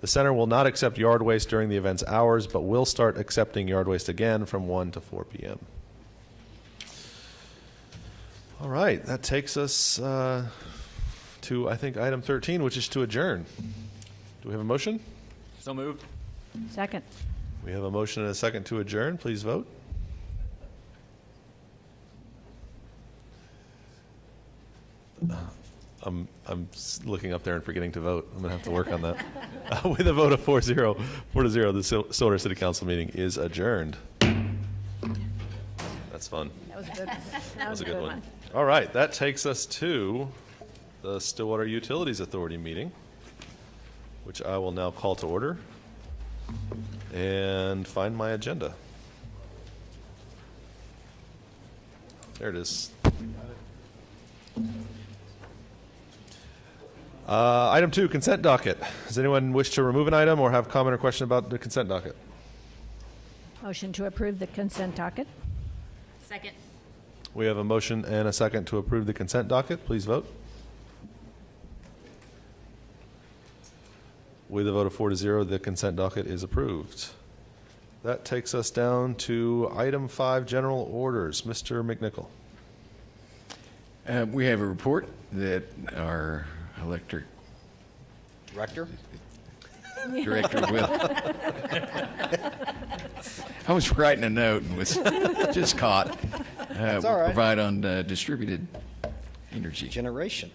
H: The center will not accept yard waste during the event's hours, but will start accepting yard waste again from 1 to 4 p.m. All right, that takes us to, I think, item 13, which is to adjourn. Do we have a motion?
D: So moved.
E: Second.
H: We have a motion and a second to adjourn. Please vote. I'm looking up there and forgetting to vote. I'm going to have to work on that. With a vote of 4-0, the Stillwater City Council meeting is adjourned. That's fun.
E: That was a good.
H: That was a good one. All right, that takes us to the Stillwater Utilities Authority meeting, which I will now call to order and find my agenda. There it is. Item 2, consent docket. Does anyone wish to remove an item or have comment or question about the consent docket?
E: Motion to approve the consent docket.
L: Second.
H: We have a motion and a second to approve the consent docket. Please vote. With a vote of 4-0, the consent docket is approved. That takes us down to item 5, general orders. Mr. McNichol.
B: We have a report that our electric
M: Director?
B: director will. I was writing a note and was just caught.
M: That's all right.
B: Provide on distributed energy.
M: Generation.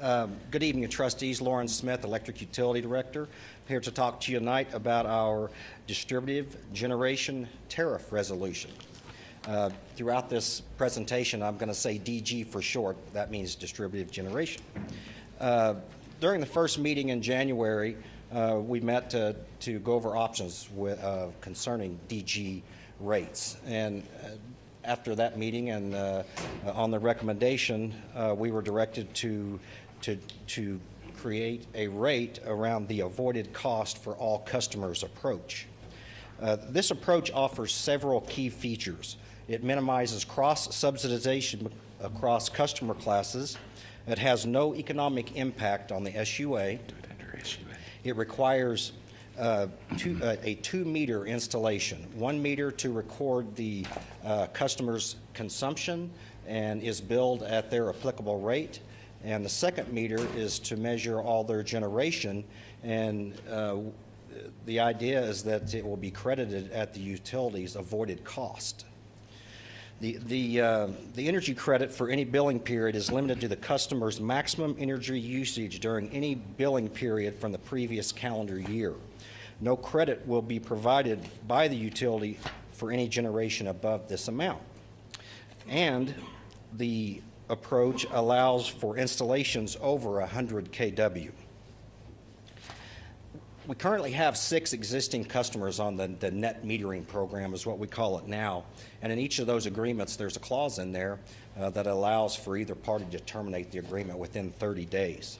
M: Good evening, trustees. Lauren Smith, Electric Utility Director, here to talk to you tonight about our distributive generation tariff resolution. Throughout this presentation, I'm going to say DG for short. That means distributive generation. During the first meeting in January, we met to go over options concerning DG rates. And after that meeting and on the recommendation, we were directed to create a rate around the avoided cost for all customers approach. This approach offers several key features. It minimizes cross-subsidization across customer classes. It has no economic impact on the SUA. It requires a 2-meter installation, 1 meter to record the customer's consumption and is billed at their applicable rate. And the second meter is to measure all their generation, and the idea is that it will be credited at the utility's avoided cost. The energy credit for any billing period is limited to the customer's maximum energy usage during any billing period from the previous calendar year. No credit will be provided by the utility for any generation above this amount. And the approach allows for installations over 100 kW. We currently have 6 existing customers on the net metering program, is what we call it now. And in each of those agreements, there's a clause in there that allows for either party to terminate the agreement within 30 days.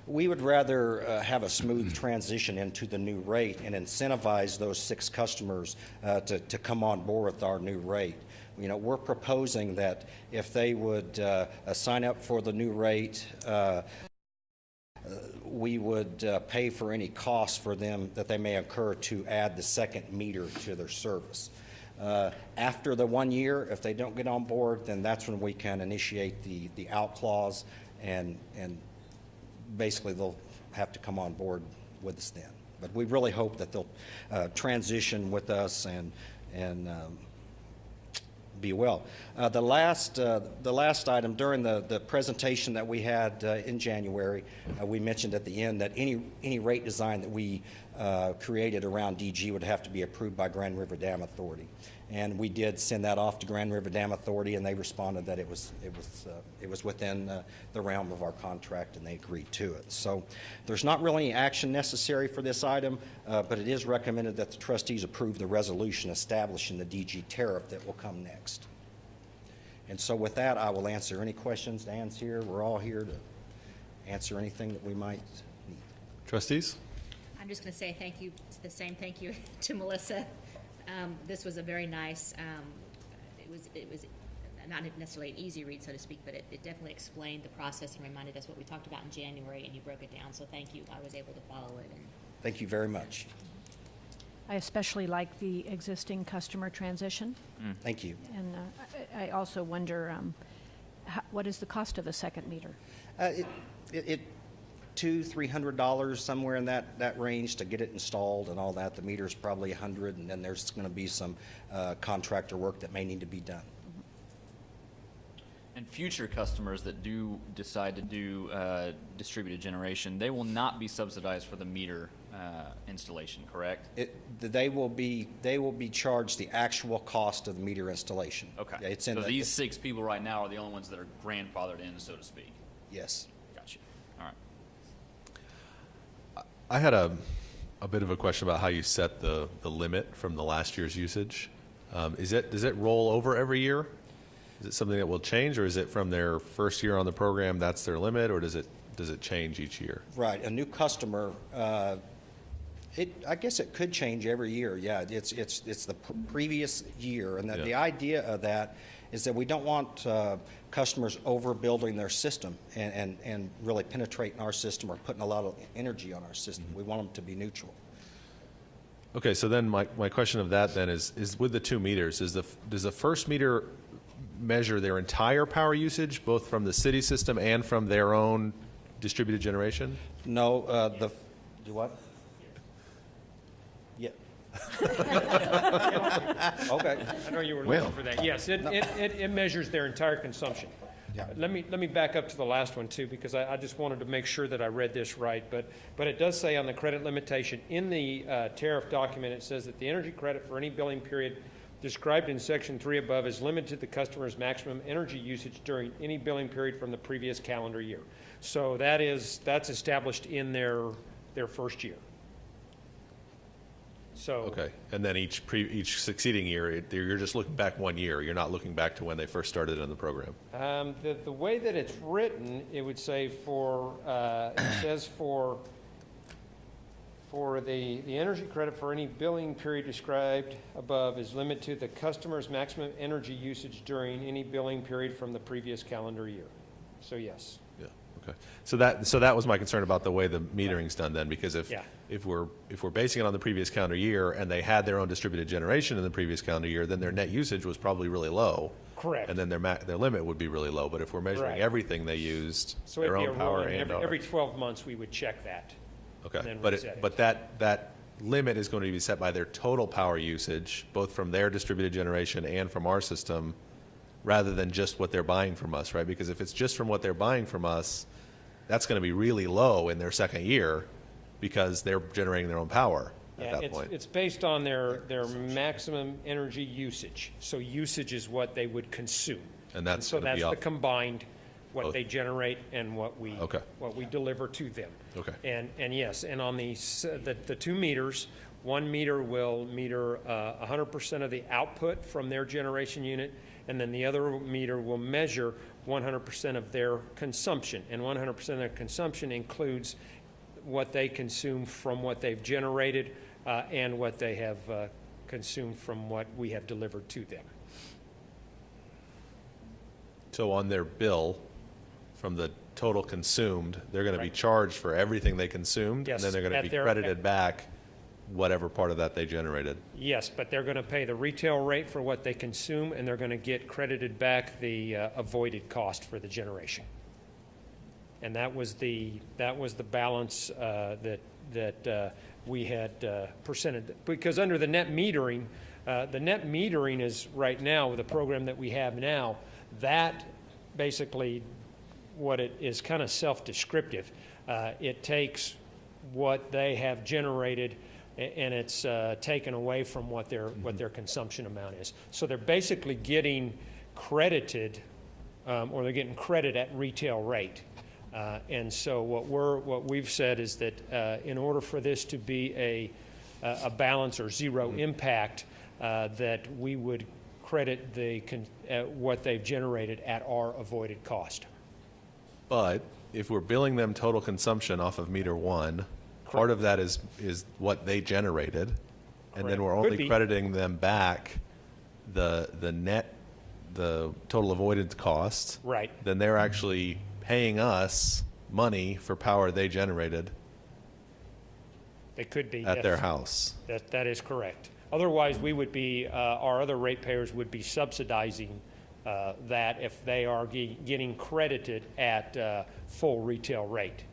M: We would rather have a smooth transition into the new rate and incentivize those 6 customers to come on board with our new rate. You know, we're proposing that if they would sign up for the new rate, we would pay for any costs for them that they may incur to add the second meter to their service. After the 1 year, if they don't get on board, then that's when we can initiate the out clause, and basically they'll have to come on board with us then. But we really hope that they'll transition with us and be well. The last item during the presentation that we had in January, we mentioned at the end that any rate design that we created around DG would have to be approved by Grand River Dam Authority, and we did send that off to Grand River Dam Authority, and they responded that it was within the realm of our contract, and they agreed to it. So there's not really any action necessary for this item, but it is recommended that the trustees approve the resolution establishing the DG tariff that will come next. And so with that, I will answer any questions. Dan's here. We're all here to answer anything that we might need.
H: Trustees?
L: I'm just going to say thank you, the same thank you to Melissa. This was a very nice, it was not necessarily an easy read, so to speak, but it definitely explained the process and reminded us what we talked about in January, and you broke it down, so thank you. I was able to follow it. And
M: Thank you very much.
E: I especially like the existing customer transition.
M: Thank you.
E: And I also wonder, what is the cost of a second meter?
M: $200, $300, somewhere in that range to get it installed and all that. The meter's probably $100, and then there's going to be some contractor work that may need to be done.
D: And future customers that do decide to do distributed generation, they will not be subsidized for the meter installation, correct?
M: They will be charged the actual cost of the meter installation.
D: Okay.
M: Yeah, it's in
D: so these 6 people right now are the only ones that are grandfathered in, so to speak.
M: Yes.
D: Gotcha. All right.
H: I had a bit of a question about how you set the limit from the last year's usage. Does it roll over every year? Is it something that will change, or is it from their first year on the program, that's their limit, or does it change each year?
M: Right. A new customer, I guess it could change every year. Yeah, it's the previous year, and the idea of that is that we don't want customers overbuilding their system and really penetrating our system or putting a lot of energy on our system. We want them to be neutral.
H: Okay, so then my question of that then is with the 2 meters, does the first meter measure their entire power usage, both from the city system and from their own distributed generation?
M: No, do what? Yeah. Okay.
N: I know you were looking for that. Yes, it measures their entire consumption.
M: Yeah.
N: Let me back up to the last one too, because I just wanted to make sure that I read this right. But it does say on the credit limitation in the tariff document, it says that the energy credit for any billing period described in Section 3 above is limited to the customer's maximum energy usage during any billing period from the previous calendar year. So that's established in their first year. So
H: okay, and then each succeeding year, you're just looking back 1 year. You're not looking back to when they first started in the program.
N: The way that it's written, it would say it says for for the energy credit for any billing period described above is limited to the customer's maximum energy usage during any billing period from the previous calendar year. So yes.
H: Yeah, okay. So that was my concern about the way the metering's done then, because
N: Yeah.
H: if we're basing it on the previous calendar year and they had their own distributed generation in the previous calendar year, then their net usage was probably really low.
N: Correct.
H: And then their limit would be really low. But if we're measuring
N: Right.
H: everything they used,
N: So
H: their
N: it'd be
H: own
N: a
H: power
N: rolling,
H: and
N: every
H: ours.
N: 12 months we would check that.
H: Okay,
N: and then
H: but
N: reset it.
H: but that limit is going to be set by their total power usage, both from their distributed generation and from our system, rather than just what they're buying from us, right? Because if it's just from what they're buying from us, that's going to be really low in their second year because they're generating their own power at
N: Yeah,
H: that point.
N: it's based on their maximum energy usage. So usage is what they would consume.
H: And that's
N: so
H: gonna be
N: that's the
H: up.
N: combined, what
H: Both.
N: they generate and what we
H: Okay.
N: deliver to them.
H: Okay.
N: And yes, and on the 2 meters, 1 meter will meter 100% of the output from their generation unit, and then the other meter will measure 100% of their consumption. And 100% of their consumption includes what they consume from what they've generated and what they have consumed from what we have delivered to them.
H: So on their bill, from the total consumed, they're going to be
N: Right.
H: charged for everything they consumed,
N: Yes,
H: and then they're going to
N: at
H: be
N: their-
H: credited back whatever part of that they generated.
N: Yes, but they're going to pay the retail rate for what they consume, and they're going to get credited back the avoided cost for the generation. And that was the balance that we had presented. Because under the net metering is right now, with the program that we have now, that basically what it is kind of self-descriptive. It takes what they have generated and it's taken away from what their consumption amount is. So they're basically getting credited, or they're getting credit at retail rate. And so what we've said is that in order for this to be a balance or zero impact, that we would credit what they've generated at our avoided cost.
H: But if we're billing them total consumption off of meter 1, part of that is what they generated, and then
N: Correct.
H: we're
N: Could
H: only
N: be.
H: crediting them back the total avoided cost.
N: Right.
H: Then they're actually paying us money for power they generated
N: They could be,
H: at
N: yes.
H: their house.
N: That is correct. Otherwise, we would be, our other ratepayers would be subsidizing that if they are getting credited at full retail rate.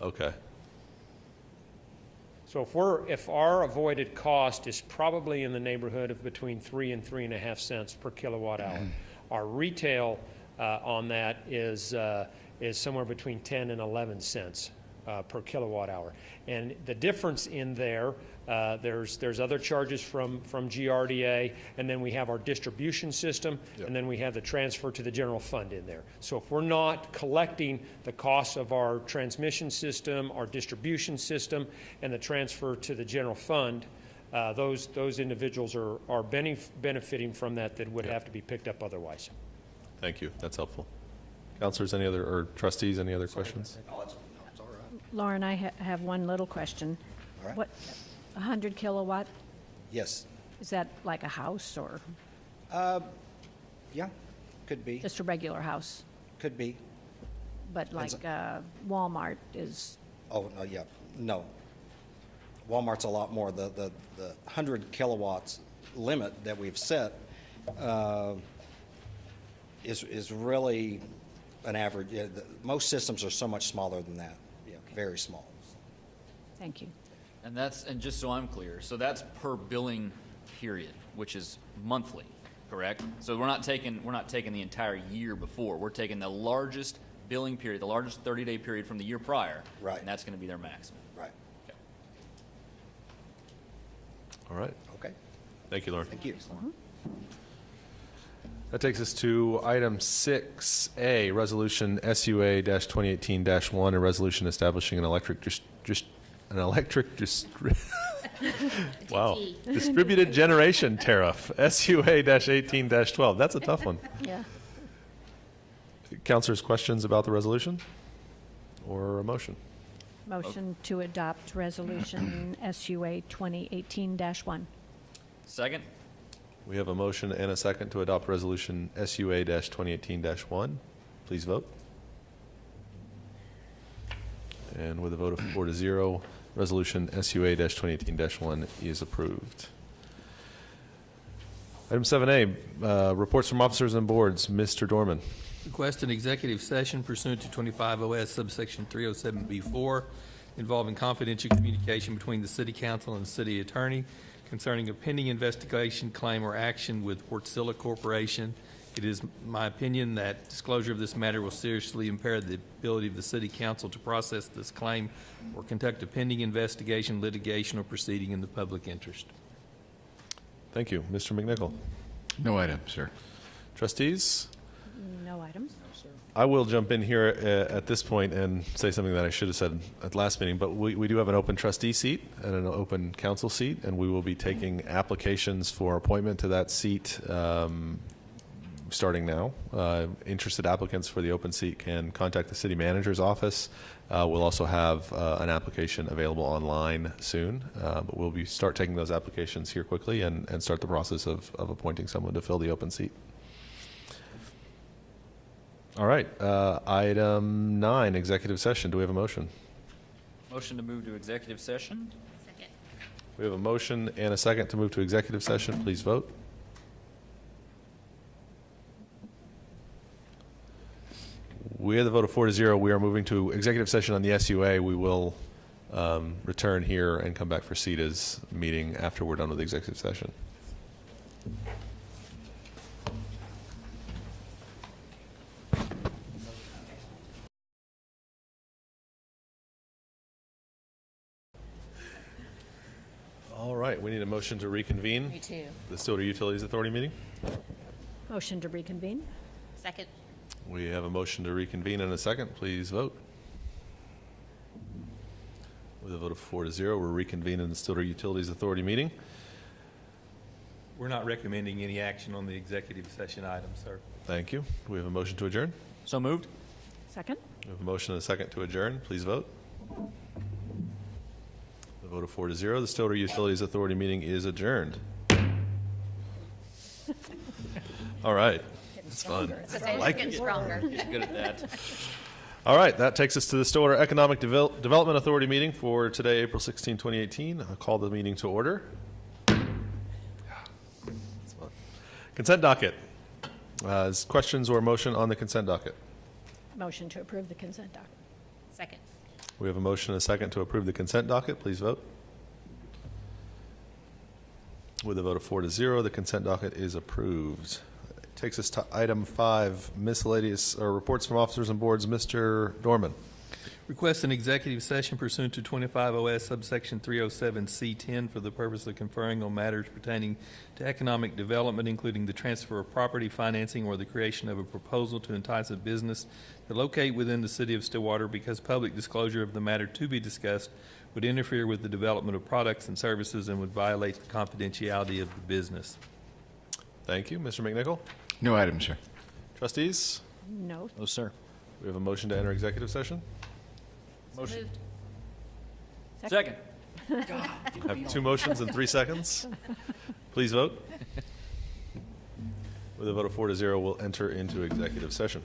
H: Okay.
N: So if our avoided cost is probably in the neighborhood of between 3 and 3.5 cents per kilowatt hour, our retail on that is somewhere between 10 and 11 cents per kilowatt hour. And the difference in there's other charges from GRDA, and then we have our distribution system,
H: Yep.
N: and then we have the transfer to the general fund in there. So if we're not collecting the costs of our transmission system, our distribution system, and the transfer to the general fund, those individuals are benefiting from that would
H: Yep.
N: have to be picked up otherwise.
H: Thank you. That's helpful. Counselors, or trustees, any other questions?
E: Lauren, I have one little question.
M: All right.
E: What, 100 kilowatt,
M: Yes.
E: is that like a house or
M: Yeah, could be.
E: just a regular house?
M: Could be.
E: But like
M: Depends
E: Walmart is,
M: Oh, no, yeah, no. Walmart's a lot more. The 100 kilowatts limit that we've set is really an average. Yeah, most systems are so much smaller than that. Yeah, very small.
E: thank you.
D: And just so I'm clear, so that's per billing period, which is monthly, correct? So we're not taking the entire year before. We're taking the largest billing period, the largest 30-day period from the year prior.
M: Right.
D: And that's going to be their maximum.
M: Right.
D: Okay.
H: All right.
M: Okay.
H: Thank you, Lauren.
M: Thank you.
H: That takes us to item 6A, Resolution SUA-2018-1, a resolution establishing an distributed generation tariff, SUA-18-12. That's a tough one.
E: Yeah.
H: Councilors, questions about the resolution or a motion?
E: Motion to adopt Resolution SUA 2018-1.
D: Second.
H: We have a motion and a second to adopt Resolution SUA-2018-1. Please vote. And with a vote of 4-0, Resolution SUA-2018-1 is approved. Item 7A, reports from officers and boards. Mr. Dorman.
O: Request an executive session pursuant to 25 OS subsection 307B4 involving confidential communication between the City Council and the City Attorney concerning a pending investigation, claim, or action with Portzilla Corporation. It is my opinion that disclosure of this matter will seriously impair the ability of the City Council to process this claim or conduct a pending investigation, litigation, or proceeding in the public interest.
H: Thank you. Mr. McNichol.
B: No item, sir.
H: Trustees?
E: No items.
H: I will jump in here at this point and say something that I should have said at the last meeting, but we do have an open trustee seat and an open council seat, and we will be taking applications for appointment to that seat starting now. Interested applicants for the open seat can contact the city manager's office. We'll also have an application available online soon, but we'll start taking those applications here quickly and start the process of appointing someone to fill the open seat. All right, item 9, executive session. Do we have a motion?
D: Motion to move to executive session.
L: Second.
H: We have a motion and a second to move to executive session. Please vote. We have the vote of 4-0. We are moving to executive session on the SUA. We will return here and come back for SEDA's meeting after we're done with the executive session. All right, we need a motion to reconvene.
L: Me too.
H: The Stillwater Utilities Authority meeting.
E: Motion to reconvene.
L: Second.
H: We have a motion to reconvene in a second. Please vote. With a vote of 4-0, we're reconvening the Stillwater Utilities Authority meeting.
O: We're not recommending any action on the executive session item, sir.
H: Thank you. We have a motion to adjourn.
D: So moved.
E: Second.
H: We have a motion and a second to adjourn. Please vote. The vote of 4-0, the Stillwater Utilities Authority meeting is adjourned. All right. It's fun.
L: I like it. Stronger.
D: Getting good at that.
H: All right, that takes us to the Stillwater Economic Development Authority meeting for today, April 16, 2018. I'll call the meeting to order. It's fun. Consent docket. Is questions or motion on the consent docket?
E: Motion to approve the consent docket.
L: Second.
H: We have a motion and a second to approve the consent docket. Please vote. With a vote of 4-0, the consent docket is approved. Takes us to item 5, miscellaneous reports from officers and boards. Mr. Dorman.
O: Request an executive session pursuant to 25 OS subsection 307C10 for the purpose of conferring on matters pertaining to economic development, including the transfer of property, financing, or the creation of a proposal to entice a business to locate within the city of Stillwater, because public disclosure of the matter to be discussed would interfere with the development of products and services and would violate the confidentiality of the business.
H: Thank you. Mr. McNichol.
B: No item, sir.
H: Trustees,
E: No.
D: No, sir.
H: we have a motion to enter executive session.
D: Motion.
L: Moved.
D: Second.
H: I have 2 motions in 3 seconds. Please vote. With a vote of 4-0, we'll enter into executive session.